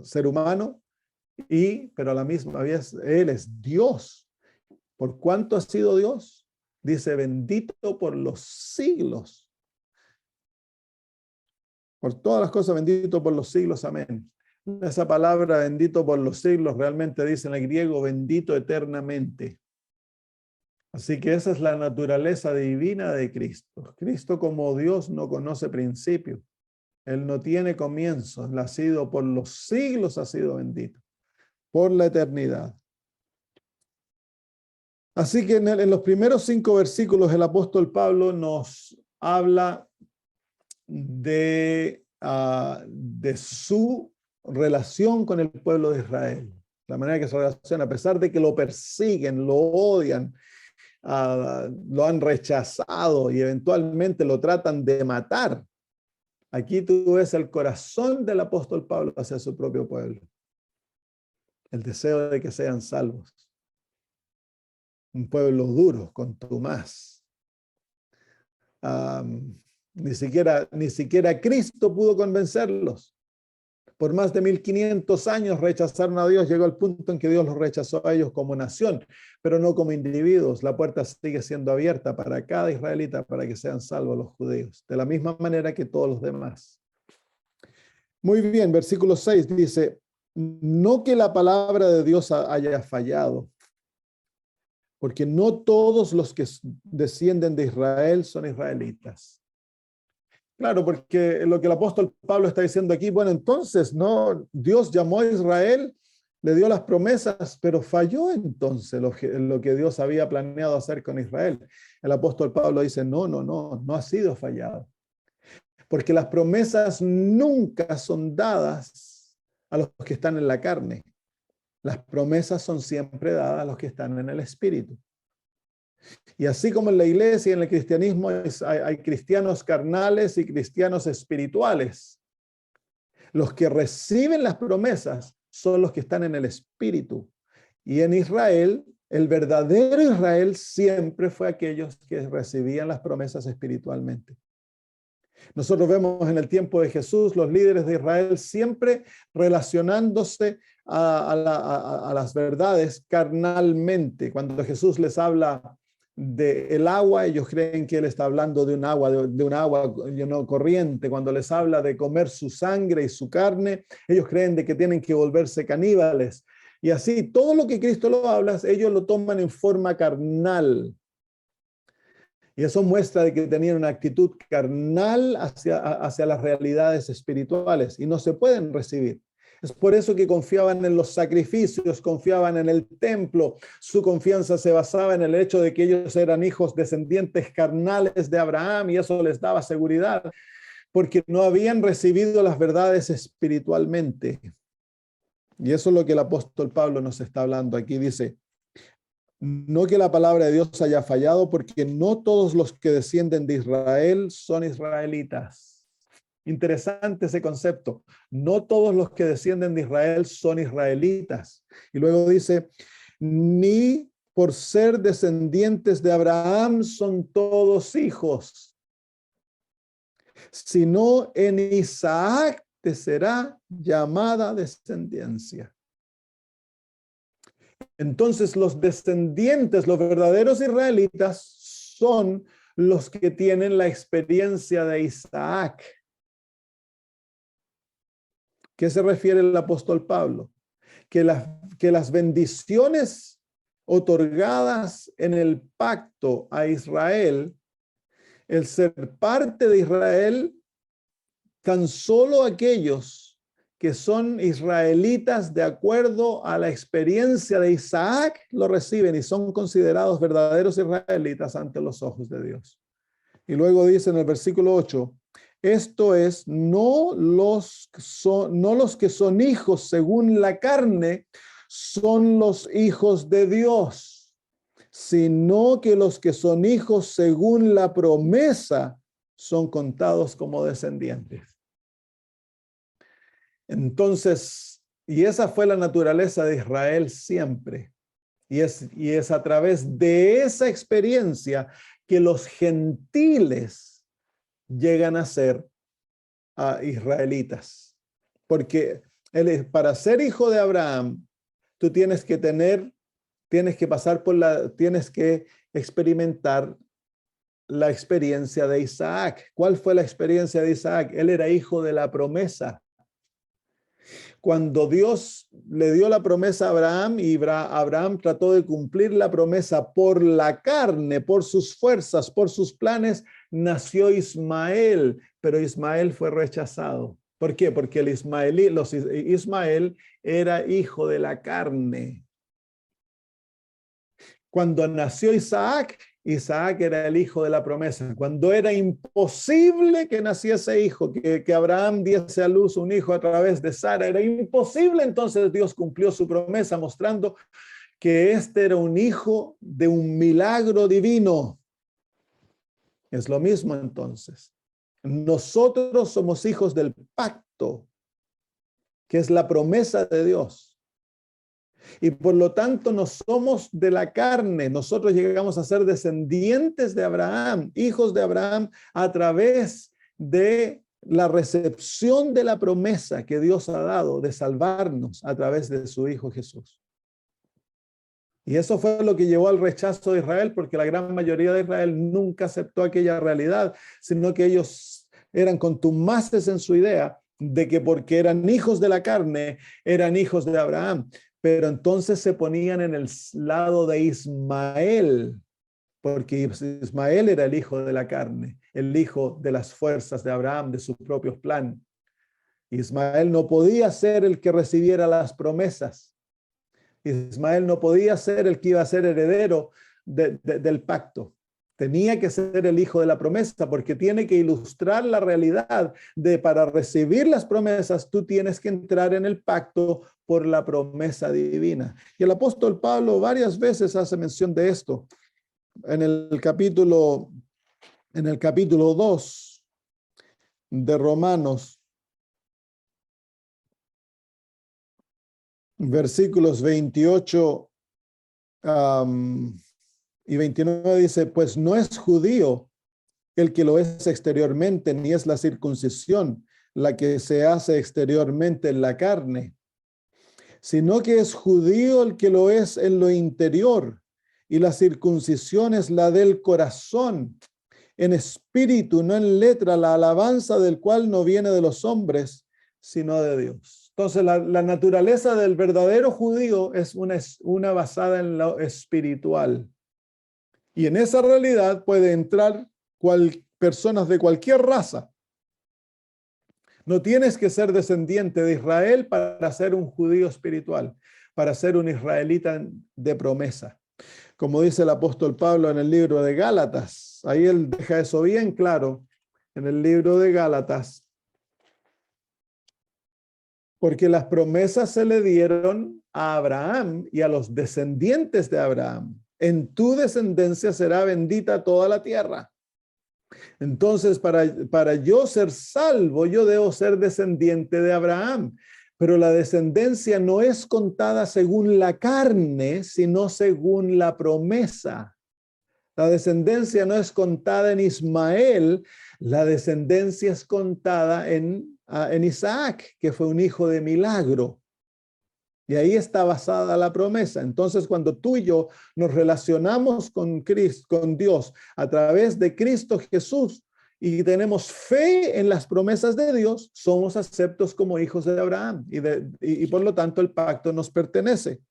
ser humano, pero a la misma vez Él es Dios. ¿Por cuánto ha sido Dios? Dice, bendito por los siglos. Por todas las cosas, bendito por los siglos. Amén. Esa palabra, bendito por los siglos, realmente dice en el griego, bendito eternamente. Así que esa es la naturaleza divina de Cristo. Cristo como Dios no conoce principio. Él no tiene comienzo. Él ha sido por los siglos, ha sido bendito. Por la eternidad. Así que en los primeros 5 versículos el apóstol Pablo nos habla de su relación con el pueblo de Israel. La manera que se relaciona, a pesar de que lo persiguen, lo odian, lo han rechazado y eventualmente lo tratan de matar. Aquí tú ves el corazón del apóstol Pablo hacia su propio pueblo. El deseo de que sean salvos. Un pueblo duro, contumaz. Ni siquiera Cristo pudo convencerlos. Por más de 1500 años rechazaron a Dios. Llegó al punto en que Dios los rechazó a ellos como nación, pero no como individuos. La puerta sigue siendo abierta para cada israelita para que sean salvos los judíos, de la misma manera que todos los demás. Muy bien, versículo 6 dice, no que la palabra de Dios haya fallado, porque no todos los que descienden de Israel son israelitas. Claro, porque lo que el apóstol Pablo está diciendo aquí, bueno, entonces, no, Dios llamó a Israel, le dio las promesas, pero falló entonces lo que Dios había planeado hacer con Israel. El apóstol Pablo dice, no ha sido fallado. Porque las promesas nunca son dadas a los que están en la carne. Las promesas son siempre dadas a los que están en el espíritu. Y así como en la iglesia y en el cristianismo hay cristianos carnales y cristianos espirituales. Los que reciben las promesas son los que están en el espíritu. Y en Israel, el verdadero Israel siempre fue aquellos que recibían las promesas espiritualmente. Nosotros vemos en el tiempo de Jesús los líderes de Israel siempre relacionándose a las verdades carnalmente. Cuando Jesús les habla del agua, ellos creen que él está hablando de un agua corriente. Cuando les habla de comer su sangre y su carne, ellos creen de que tienen que volverse caníbales. Y así, todo lo que Cristo lo habla, ellos lo toman en forma carnal. Y eso muestra de que tenían una actitud carnal hacia las realidades espirituales y no se pueden recibir. Es por eso que confiaban en los sacrificios, confiaban en el templo. Su confianza se basaba en el hecho de que ellos eran hijos descendientes carnales de Abraham y eso les daba seguridad, porque no habían recibido las verdades espiritualmente. Y eso es lo que el apóstol Pablo nos está hablando aquí. Dice, no que la palabra de Dios haya fallado, porque no todos los que descienden de Israel son israelitas. Interesante ese concepto. No todos los que descienden de Israel son israelitas. Y luego dice, ni por ser descendientes de Abraham son todos hijos, sino en Isaac te será llamada descendencia. Entonces los descendientes, los verdaderos israelitas, son los que tienen la experiencia de Isaac. ¿Qué se refiere el apóstol Pablo? Que las bendiciones otorgadas en el pacto a Israel, el ser parte de Israel, tan solo aquellos que son israelitas de acuerdo a la experiencia de Isaac lo reciben y son considerados verdaderos israelitas ante los ojos de Dios. Y luego dice en el versículo 8, Esto es, no los que son hijos según la carne, son los hijos de Dios, sino que los que son hijos según la promesa son contados como descendientes. Entonces, y esa fue la naturaleza de Israel siempre. Y es a través de esa experiencia que los gentiles llegan a ser israelitas. Porque para ser hijo de Abraham, tú tienes que experimentar la experiencia de Isaac. ¿Cuál fue la experiencia de Isaac? Él era hijo de la promesa. Cuando Dios le dio la promesa a Abraham y Abraham trató de cumplir la promesa por la carne, por sus fuerzas, por sus planes, nació Ismael, pero Ismael fue rechazado. ¿Por qué? Porque Ismael era hijo de la carne. Cuando nació Isaac, Isaac era el hijo de la promesa. Cuando era imposible que naciese hijo, que Abraham diese a luz un hijo a través de Sara, era imposible, entonces Dios cumplió su promesa mostrando que este era un hijo de un milagro divino. Es lo mismo entonces. Nosotros somos hijos del pacto, que es la promesa de Dios. Y por lo tanto no somos de la carne, nosotros llegamos a ser descendientes de Abraham, hijos de Abraham, a través de la recepción de la promesa que Dios ha dado de salvarnos a través de su Hijo Jesús. Y eso fue lo que llevó al rechazo de Israel, porque la gran mayoría de Israel nunca aceptó aquella realidad, sino que ellos eran contumaces en su idea de que porque eran hijos de la carne, eran hijos de Abraham. Pero entonces se ponían en el lado de Ismael, porque Ismael era el hijo de la carne, el hijo de las fuerzas de Abraham, de sus propios planes. Ismael no podía ser el que recibiera las promesas. Ismael no podía ser el que iba a ser heredero del pacto. Tenía que ser el hijo de la promesa, porque tiene que ilustrar la realidad de para recibir las promesas, tú tienes que entrar en el pacto por la promesa divina. Y el apóstol Pablo varias veces hace mención de esto. En el capítulo 2 de Romanos, versículos 28 y 29 dice, pues no es judío el que lo es exteriormente, ni es la circuncisión la que se hace exteriormente en la carne, sino que es judío el que lo es en lo interior, y la circuncisión es la del corazón, en espíritu, no en letra, la alabanza del cual no viene de los hombres, sino de Dios. Entonces, la naturaleza del verdadero judío es una basada en lo espiritual. Y en esa realidad puede entrar personas de cualquier raza. No tienes que ser descendiente de Israel para ser un judío espiritual, para ser un israelita de promesa. Como dice el apóstol Pablo en el libro de Gálatas, ahí él deja eso bien claro en el libro de Gálatas, porque las promesas se le dieron a Abraham y a los descendientes de Abraham. En tu descendencia será bendita toda la tierra. Entonces, para yo ser salvo, yo debo ser descendiente de Abraham. Pero la descendencia no es contada según la carne, sino según la promesa. La descendencia no es contada en Ismael, la descendencia es contada en Isaac, que fue un hijo de milagro. Y ahí está basada la promesa. Entonces, cuando tú y yo nos relacionamos con Cristo, con Dios, a través de Cristo Jesús, y tenemos fe en las promesas de Dios, somos aceptos como hijos de Abraham. Y por lo tanto, el pacto nos pertenece.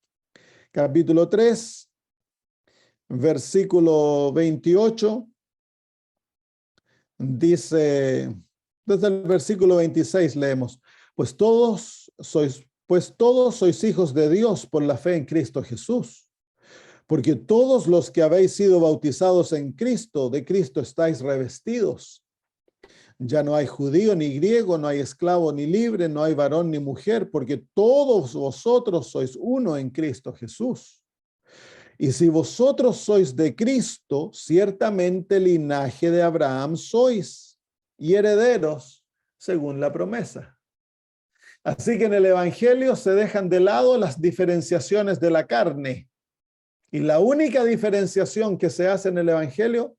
Capítulo 3, versículo 28, dice, desde el versículo 26 leemos, pues todos sois hijos de Dios por la fe en Cristo Jesús, porque todos los que habéis sido bautizados en Cristo, de Cristo estáis revestidos. Ya no hay judío ni griego, no hay esclavo ni libre, no hay varón ni mujer, porque todos vosotros sois uno en Cristo Jesús. Y si vosotros sois de Cristo, ciertamente linaje de Abraham sois y herederos según la promesa. Así que en el Evangelio se dejan de lado las diferenciaciones de la carne. Y la única diferenciación que se hace en el Evangelio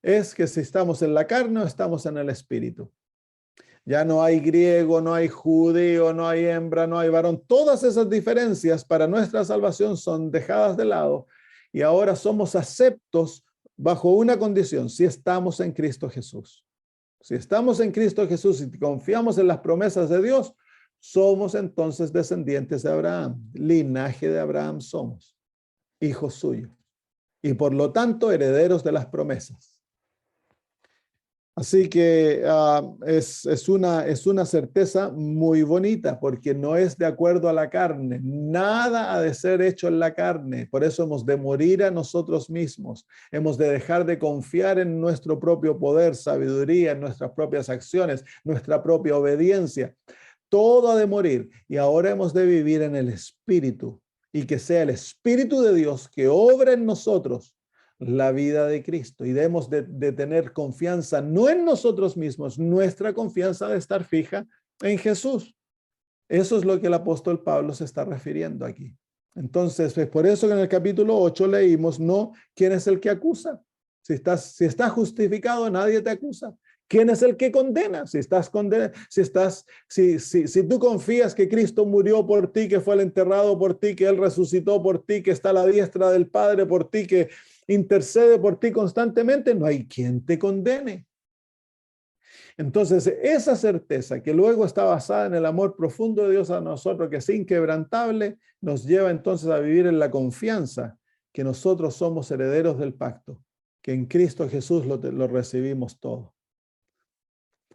es que si estamos en la carne o estamos en el Espíritu. Ya no hay griego, no hay judío, no hay hembra, no hay varón. Todas esas diferencias para nuestra salvación son dejadas de lado y ahora somos aceptos bajo una condición, si estamos en Cristo Jesús. Si estamos en Cristo Jesús y confiamos en las promesas de Dios, somos entonces descendientes de Abraham, linaje de Abraham somos, hijos suyos y por lo tanto herederos de las promesas. Así que es una certeza muy bonita porque no es de acuerdo a la carne. Nada ha de ser hecho en la carne. Por eso hemos de morir a nosotros mismos. Hemos de dejar de confiar en nuestro propio poder, sabiduría, en nuestras propias acciones, nuestra propia obediencia. Todo ha de morir y ahora hemos de vivir en el Espíritu y que sea el Espíritu de Dios que obra en nosotros la vida de Cristo y debemos de tener confianza no en nosotros mismos, nuestra confianza de estar fija en Jesús. Eso es lo que el apóstol Pablo se está refiriendo aquí. Entonces, es por eso que en el capítulo 8 leímos, no, ¿quién es el que acusa? Si estás justificado, nadie te acusa. ¿Quién es el que condena? Si tú confías que Cristo murió por ti, que fue el enterrado por ti, que Él resucitó por ti, que está a la diestra del Padre por ti, que intercede por ti constantemente, no hay quien te condene. Entonces, esa certeza que luego está basada en el amor profundo de Dios a nosotros, que es inquebrantable, nos lleva entonces a vivir en la confianza que nosotros somos herederos del pacto, que en Cristo Jesús lo recibimos todo.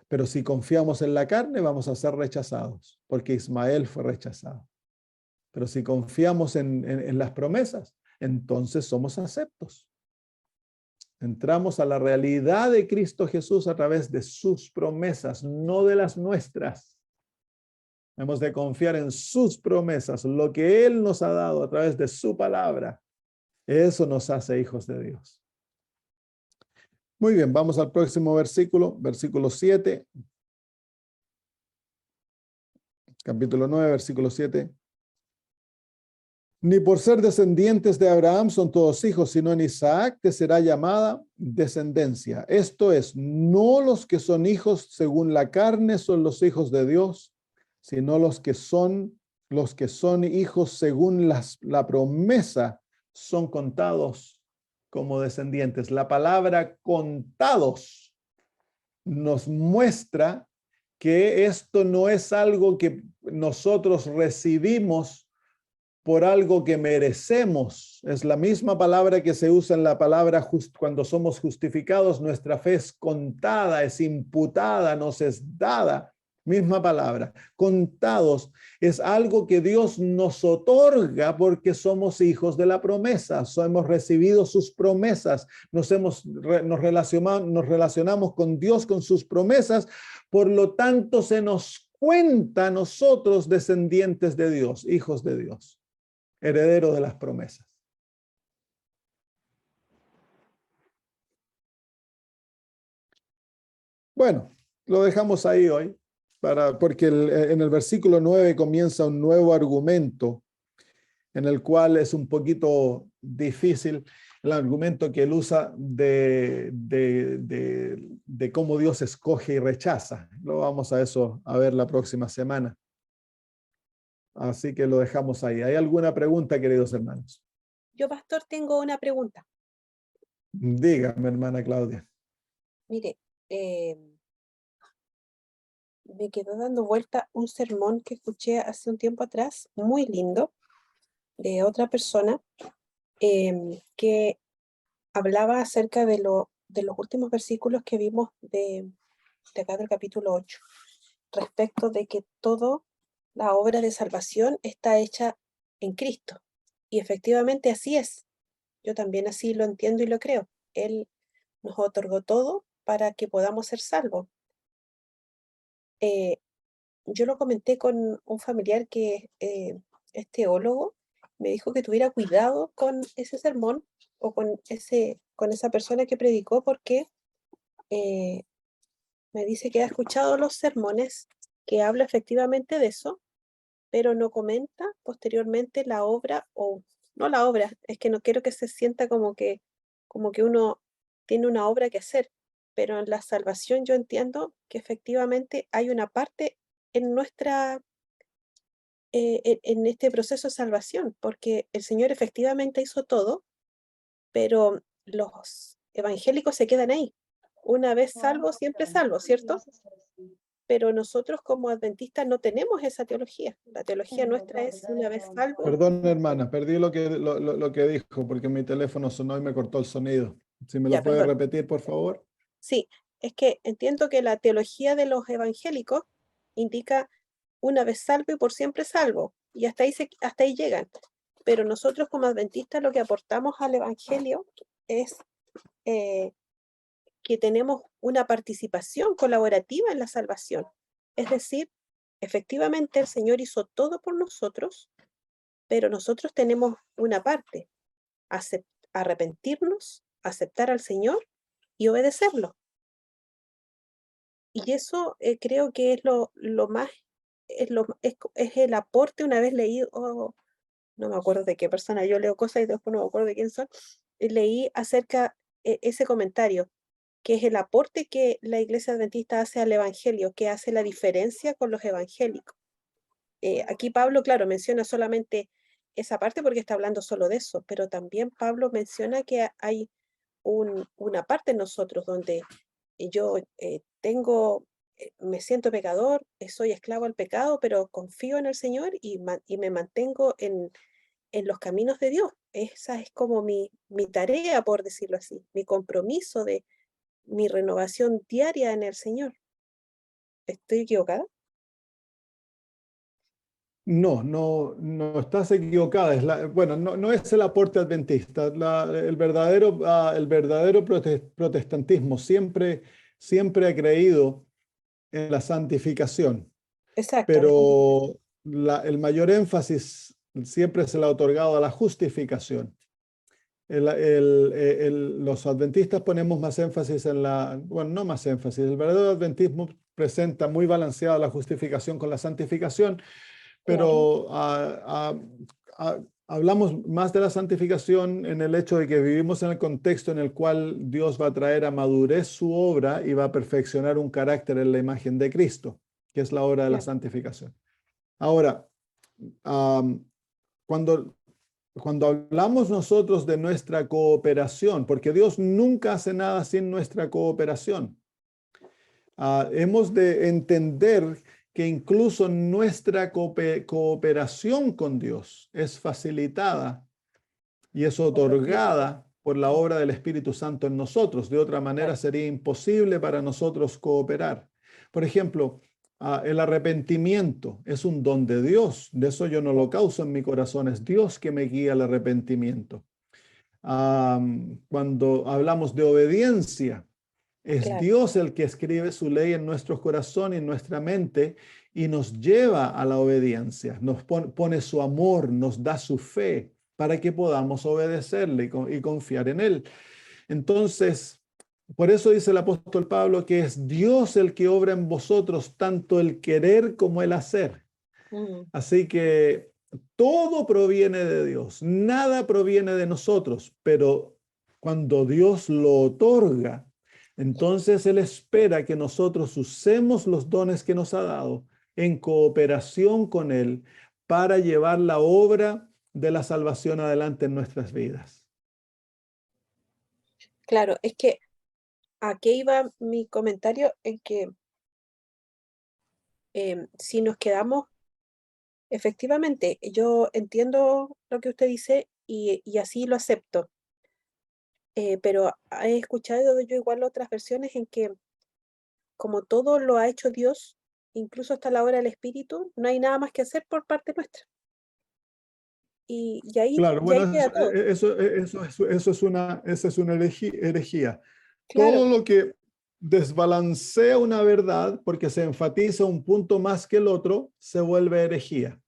Pero si confiamos en la carne, vamos a ser rechazados, porque Ismael fue rechazado. Pero si confiamos en las promesas, entonces somos aceptos. Entramos a la realidad de Cristo Jesús a través de sus promesas, no de las nuestras. Hemos de confiar en sus promesas, lo que Él nos ha dado a través de su palabra. Eso nos hace hijos de Dios. Muy bien, vamos al próximo versículo, versículo 7. Capítulo 9, versículo 7. Ni por ser descendientes de Abraham son todos hijos, sino en Isaac te será llamada descendencia. Esto es, no los que son hijos según la carne son los hijos de Dios, sino los que son hijos según la promesa son contados como descendientes. La palabra contados nos muestra que esto no es algo que nosotros recibimos por algo que merecemos. Es la misma palabra que se usa en la palabra cuando somos justificados. Nuestra fe es contada, es imputada, nos es dada. Misma palabra. Contados es algo que Dios nos otorga porque somos hijos de la promesa. Hemos recibido sus promesas. Nos relacionamos con Dios, con sus promesas. Por lo tanto, se nos cuenta a nosotros descendientes de Dios, hijos de Dios, heredero de las promesas. Bueno, lo dejamos ahí hoy, porque en el versículo 9 comienza un nuevo argumento, en el cual es un poquito difícil el argumento que él usa de cómo Dios escoge y rechaza. Lo vamos a ver la próxima semana. Así que lo dejamos ahí. ¿Hay alguna pregunta, queridos hermanos? Yo, pastor, tengo una pregunta. Dígame, hermana Claudia. Mire, me quedó dando vuelta un sermón que escuché hace un tiempo atrás, muy lindo, de otra persona, que hablaba acerca de los últimos versículos que vimos de acá del capítulo 8, respecto de que toda la obra de salvación está hecha en Cristo. Y efectivamente así es. Yo también así lo entiendo y lo creo. Él nos otorgó todo para que podamos ser salvos. eh, yo lo comenté con un familiar que es teólogo, me dijo que tuviera cuidado con ese sermón o con esa persona que predicó, porque eh, me dice que ha escuchado los sermones que habla efectivamente de eso, pero no comenta posteriormente la obra, o no la obra, es que no quiero que se sienta como que uno tiene una obra que hacer, pero en la salvación yo entiendo que efectivamente hay una parte en en este proceso de salvación, porque el Señor efectivamente hizo todo, pero los evangélicos se quedan ahí. Una vez salvo, siempre salvo, ¿cierto? Pero nosotros como adventistas no tenemos esa teología. La teología nuestra es una vez salvo. Perdón, hermana, perdí lo que dijo porque mi teléfono sonó y me cortó el sonido. Si me lo Ya, puede perdón. repetir, por favor. Sí, es que entiendo que la teología de los evangélicos indica una vez salvo y por siempre salvo, y hasta ahí llegan. Pero nosotros como adventistas lo que aportamos al evangelio es eh, que tenemos una participación colaborativa en la salvación. Es decir, efectivamente el Señor hizo todo por nosotros, pero nosotros tenemos una parte, arrepentirnos, aceptar al Señor y obedecerlo. Y eso creo que es lo más, es el aporte. Una vez leí, no me acuerdo de qué persona, yo leo cosas y después no me acuerdo de quién son, leí acerca ese comentario, que es el aporte que la Iglesia Adventista hace al Evangelio, que hace la diferencia con los evangélicos. Aquí Pablo, claro, menciona solamente esa parte porque está hablando solo de eso, pero también Pablo menciona que hay una parte en nosotros donde yo me siento pecador, soy esclavo al pecado, pero confío en el Señor y me mantengo en los caminos de Dios. Esa es como mi tarea, por decirlo así, mi compromiso de mi renovación diaria en el Señor. ¿Estoy equivocada? No estás equivocada. Bueno, no es el aporte adventista. El verdadero protestantismo siempre ha creído en la santificación, Exacto. pero el mayor énfasis siempre se le ha otorgado a la justificación. Los adventistas ponemos más énfasis bueno, no más énfasis, el verdadero adventismo presenta muy balanceada la justificación con la santificación, Claro, pero hablamos más de la santificación en el hecho de que vivimos en el contexto en el cual Dios va a traer a madurez su obra y va a perfeccionar un carácter en la imagen de Cristo, que es la obra de la claro, santificación. Ahora, am, cuando, cuando hablamos nosotros de nuestra cooperación, porque Dios nunca hace nada sin nuestra cooperación, hemos de entender que incluso nuestra cooperación con Dios es facilitada y es por lo Espíritu. otorgada por la obra del Espíritu Santo en nosotros. De otra manera Claro, sería imposible para nosotros cooperar. Por ejemplo, el arrepentimiento es un don de Dios. De eso yo no lo claro, causo en mi corazón. Es Dios que me guía al arrepentimiento. Cuando hablamos de obediencia, es claro, Dios el que escribe su ley en nuestro corazón y en nuestra mente y nos lleva a la obediencia, nos pone su amor, nos da su fe para que podamos obedecerle y confiar en Él. Entonces, por eso dice el apóstol Pablo que es Dios el que obra en vosotros tanto el querer como el hacer. mm, Así que todo proviene de Dios, nada proviene de nosotros, pero cuando Dios lo otorga, entonces Él espera que nosotros usemos los dones que nos ha dado en cooperación con Él para llevar la obra de la salvación adelante en nuestras vidas. claro. Es que aquí iba mi comentario en que si nos quedamos, efectivamente, yo entiendo lo que usted dice y así lo acepto, pero he escuchado yo igual otras versiones en que como todo lo ha hecho Dios, incluso hasta la hora del Espíritu, no hay nada más que hacer por parte nuestra. Claro, Y bueno, ahí queda todo. eso es una herejía. Todo Claro, lo que desbalancea una verdad porque se enfatiza un punto más que el otro, se vuelve herejía.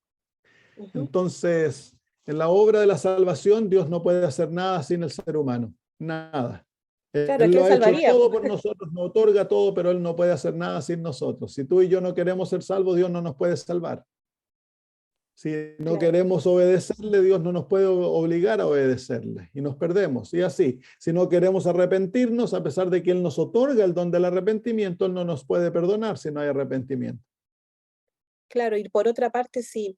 Entonces, en la obra de la salvación, Dios no puede hacer nada sin el ser humano, nada. Claro, ¿a Él lo quién ha hecho salvaría? todo por nosotros, nos otorga todo, pero Él no puede hacer nada sin nosotros. Si tú y yo no queremos ser salvos, Dios no nos puede salvar. Si no Claro, queremos obedecerle, Dios no nos puede obligar a obedecerle y nos perdemos. Y así, si no queremos arrepentirnos, a pesar de que Él nos otorga el don del arrepentimiento, Él no nos puede perdonar si no hay arrepentimiento. claro, y por otra parte, sí,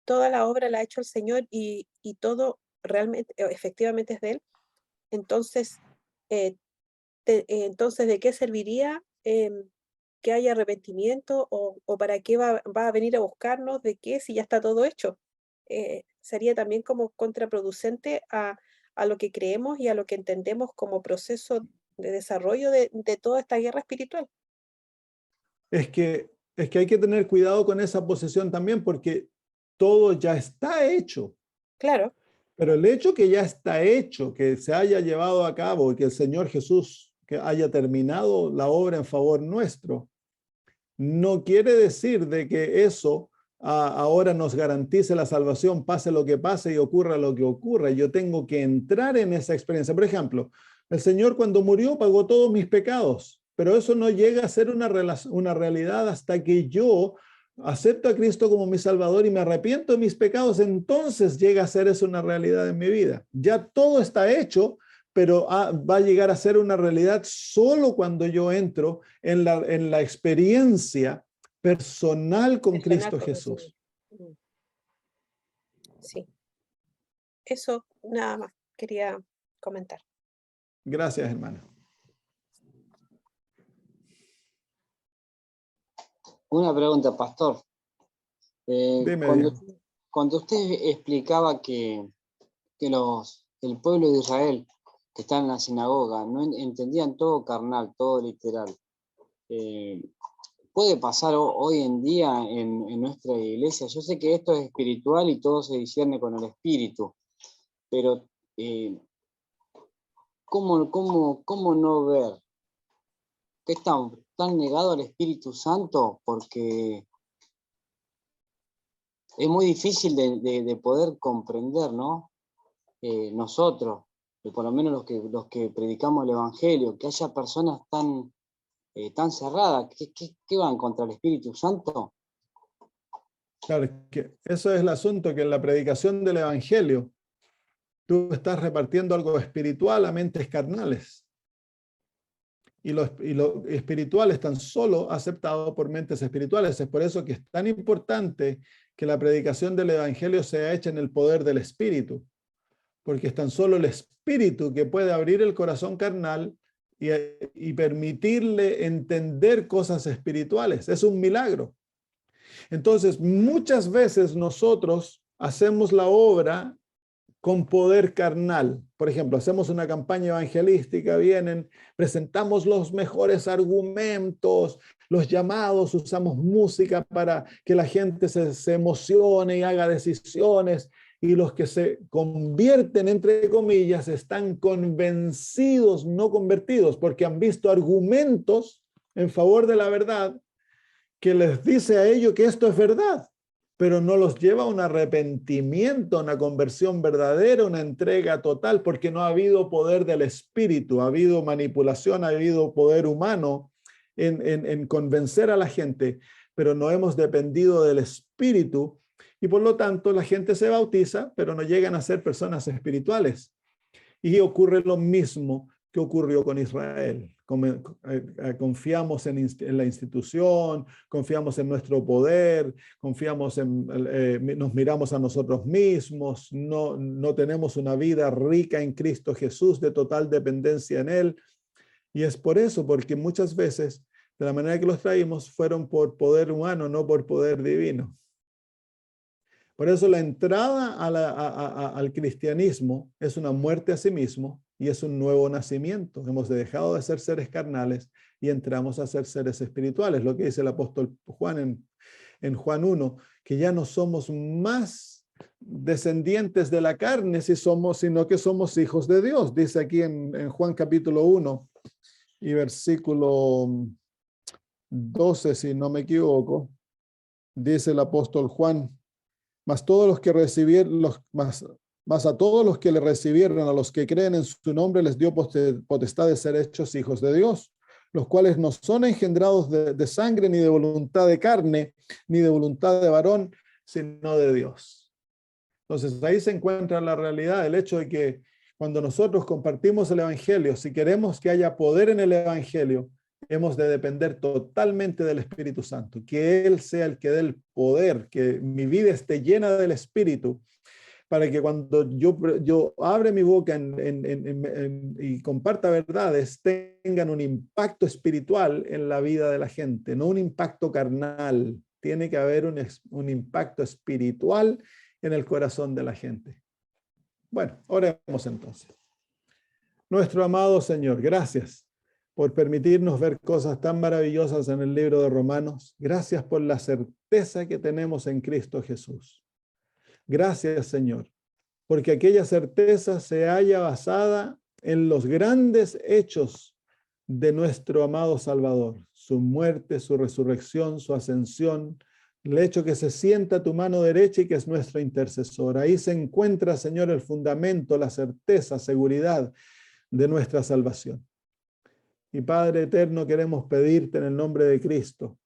toda la obra la ha hecho el Señor y todo realmente, efectivamente es de Él, entonces, entonces, ¿de qué serviría que haya arrepentimiento o para qué va a venir a buscarnos? ¿De qué si ya está todo hecho? Sería también como contraproducente a lo que creemos y a lo que entendemos como proceso de desarrollo de toda esta guerra espiritual. Es que hay que tener cuidado con esa posesión también, porque todo ya está hecho. Claro, Pero el hecho que ya está hecho, que se haya llevado a cabo y que el Señor Jesús que haya terminado la obra en favor nuestro, no quiere decir de que eso ahora nos garantice la salvación, pase lo que pase y ocurra lo que ocurra. Yo tengo que entrar en esa experiencia. Por ejemplo, el Señor cuando murió pagó todos mis pecados, pero eso no llega a ser una realidad hasta que yo acepto a Cristo como mi Salvador y me arrepiento de mis pecados, entonces llega a ser eso una realidad en mi vida. Ya todo está hecho, pero va a llegar a ser una realidad solo cuando yo entro en la experiencia personal con Cristo Jesús. Sí, eso nada más quería comentar. Gracias, hermano. Una pregunta, pastor. Dime. Cuando usted explicaba que el pueblo de Israel que está en la sinagoga no entendían todo carnal, todo literal, puede pasar hoy en día en nuestra iglesia. Yo sé que esto es espiritual y todo se discierne con el espíritu, pero ¿cómo no ver? ¿Qué tan negado al Espíritu Santo? Porque es muy difícil de poder comprender, ¿no? Nosotros, por lo menos los que predicamos el Evangelio, que haya personas tan cerradas, que van contra el Espíritu Santo. Claro, que eso es el asunto, que en la predicación del Evangelio tú estás repartiendo algo espiritual a mentes carnales. Y lo espiritual es tan solo aceptado por mentes espirituales. Es por eso que es tan importante que la predicación del Evangelio sea hecha en el poder del Espíritu, porque es tan solo el Espíritu que puede abrir el corazón carnal y permitirle entender cosas espirituales. Es un milagro. Entonces, muchas veces nosotros hacemos la obra con poder carnal. Por ejemplo, hacemos una campaña evangelística, vienen, presentamos los mejores argumentos, los llamados, usamos música para que la gente se emocione y haga decisiones, y los que se convierten, entre comillas, están convencidos, no convertidos, porque han visto argumentos en favor de la verdad que les dice a ellos que esto es verdad, pero no los lleva a un arrepentimiento, a una conversión verdadera, una entrega total, porque no ha habido poder del Espíritu, ha habido manipulación, ha habido poder humano en convencer a la gente, pero no hemos dependido del Espíritu, y por lo tanto la gente se bautiza, pero no llegan a ser personas espirituales. Y ocurre lo mismo que ocurrió con Israel. Confiamos en la institución, confiamos en nuestro poder, nos miramos a nosotros mismos, no tenemos una vida rica en Cristo Jesús, de total dependencia en Él. Y es por eso, porque muchas veces, de la manera que los traímos, fueron por poder humano, no por poder divino. Por eso la entrada al cristianismo es una muerte a sí mismo y es un nuevo nacimiento. Hemos dejado de ser seres carnales y entramos a ser seres espirituales. Lo que dice el apóstol Juan en Juan 1, que ya no somos más descendientes de la carne sino que somos hijos de Dios. Dice aquí en Juan capítulo 1, y versículo 12, si no me equivoco, dice el apóstol Juan, mas todos los que recibieron, mas a todos los que le recibieron, a los que creen en su nombre, les dio potestad de ser hechos hijos de Dios, los cuales no son engendrados de sangre, ni de voluntad de carne, ni de voluntad de varón, sino de Dios. Entonces ahí se encuentra la realidad, el hecho de que cuando nosotros compartimos el evangelio, si queremos que haya poder en el evangelio, hemos de depender totalmente del Espíritu Santo, que Él sea el que dé el poder, que mi vida esté llena del Espíritu, para que cuando yo abre mi boca y comparta verdades, tengan un impacto espiritual en la vida de la gente, no un impacto carnal. Tiene que haber un impacto espiritual en el corazón de la gente. Bueno, oremos entonces. Nuestro amado Señor, gracias por permitirnos ver cosas tan maravillosas en el libro de Romanos. Gracias por la certeza que tenemos en Cristo Jesús. Gracias, Señor, porque aquella certeza se halla basada en los grandes hechos de nuestro amado Salvador, su muerte, su resurrección, su ascensión, el hecho que se sienta a tu mano derecha y que es nuestro intercesor. Ahí se encuentra, Señor, el fundamento, la certeza, seguridad de nuestra salvación. Y Padre eterno, queremos pedirte en el nombre de Cristo,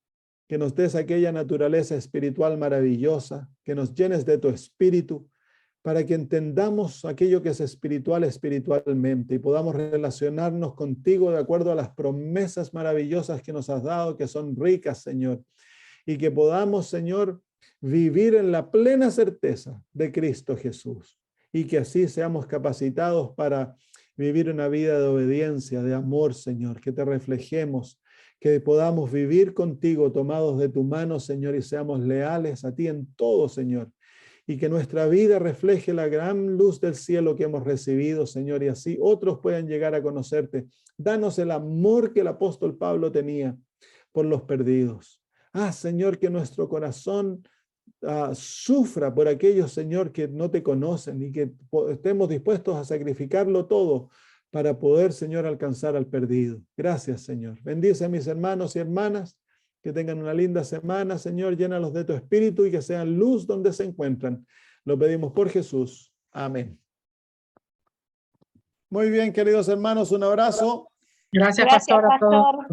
que nos des aquella naturaleza espiritual maravillosa, que nos llenes de tu espíritu, para que entendamos aquello que es espiritual espiritualmente y podamos relacionarnos contigo de acuerdo a las promesas maravillosas que nos has dado, que son ricas, Señor, y que podamos, Señor, vivir en la plena certeza de Cristo Jesús, y que así seamos capacitados para vivir una vida de obediencia, de amor, Señor, que te reflejemos, que podamos vivir contigo tomados de tu mano, Señor, y seamos leales a ti en todo, Señor, y que nuestra vida refleje la gran luz del cielo que hemos recibido, Señor, y así otros puedan llegar a conocerte. Danos el amor que el apóstol Pablo tenía por los perdidos. Señor, que nuestro corazón sufra por aquellos, Señor, que no te conocen, y que estemos dispuestos a sacrificarlo todo para poder, Señor, alcanzar al perdido. Gracias, Señor. Bendice a mis hermanos y hermanas, que tengan una linda semana, Señor, llénalos de tu espíritu y que sean luz donde se encuentran. Lo pedimos por Jesús. Amén. Muy bien, queridos hermanos, un abrazo. Gracias, pastor, a todos.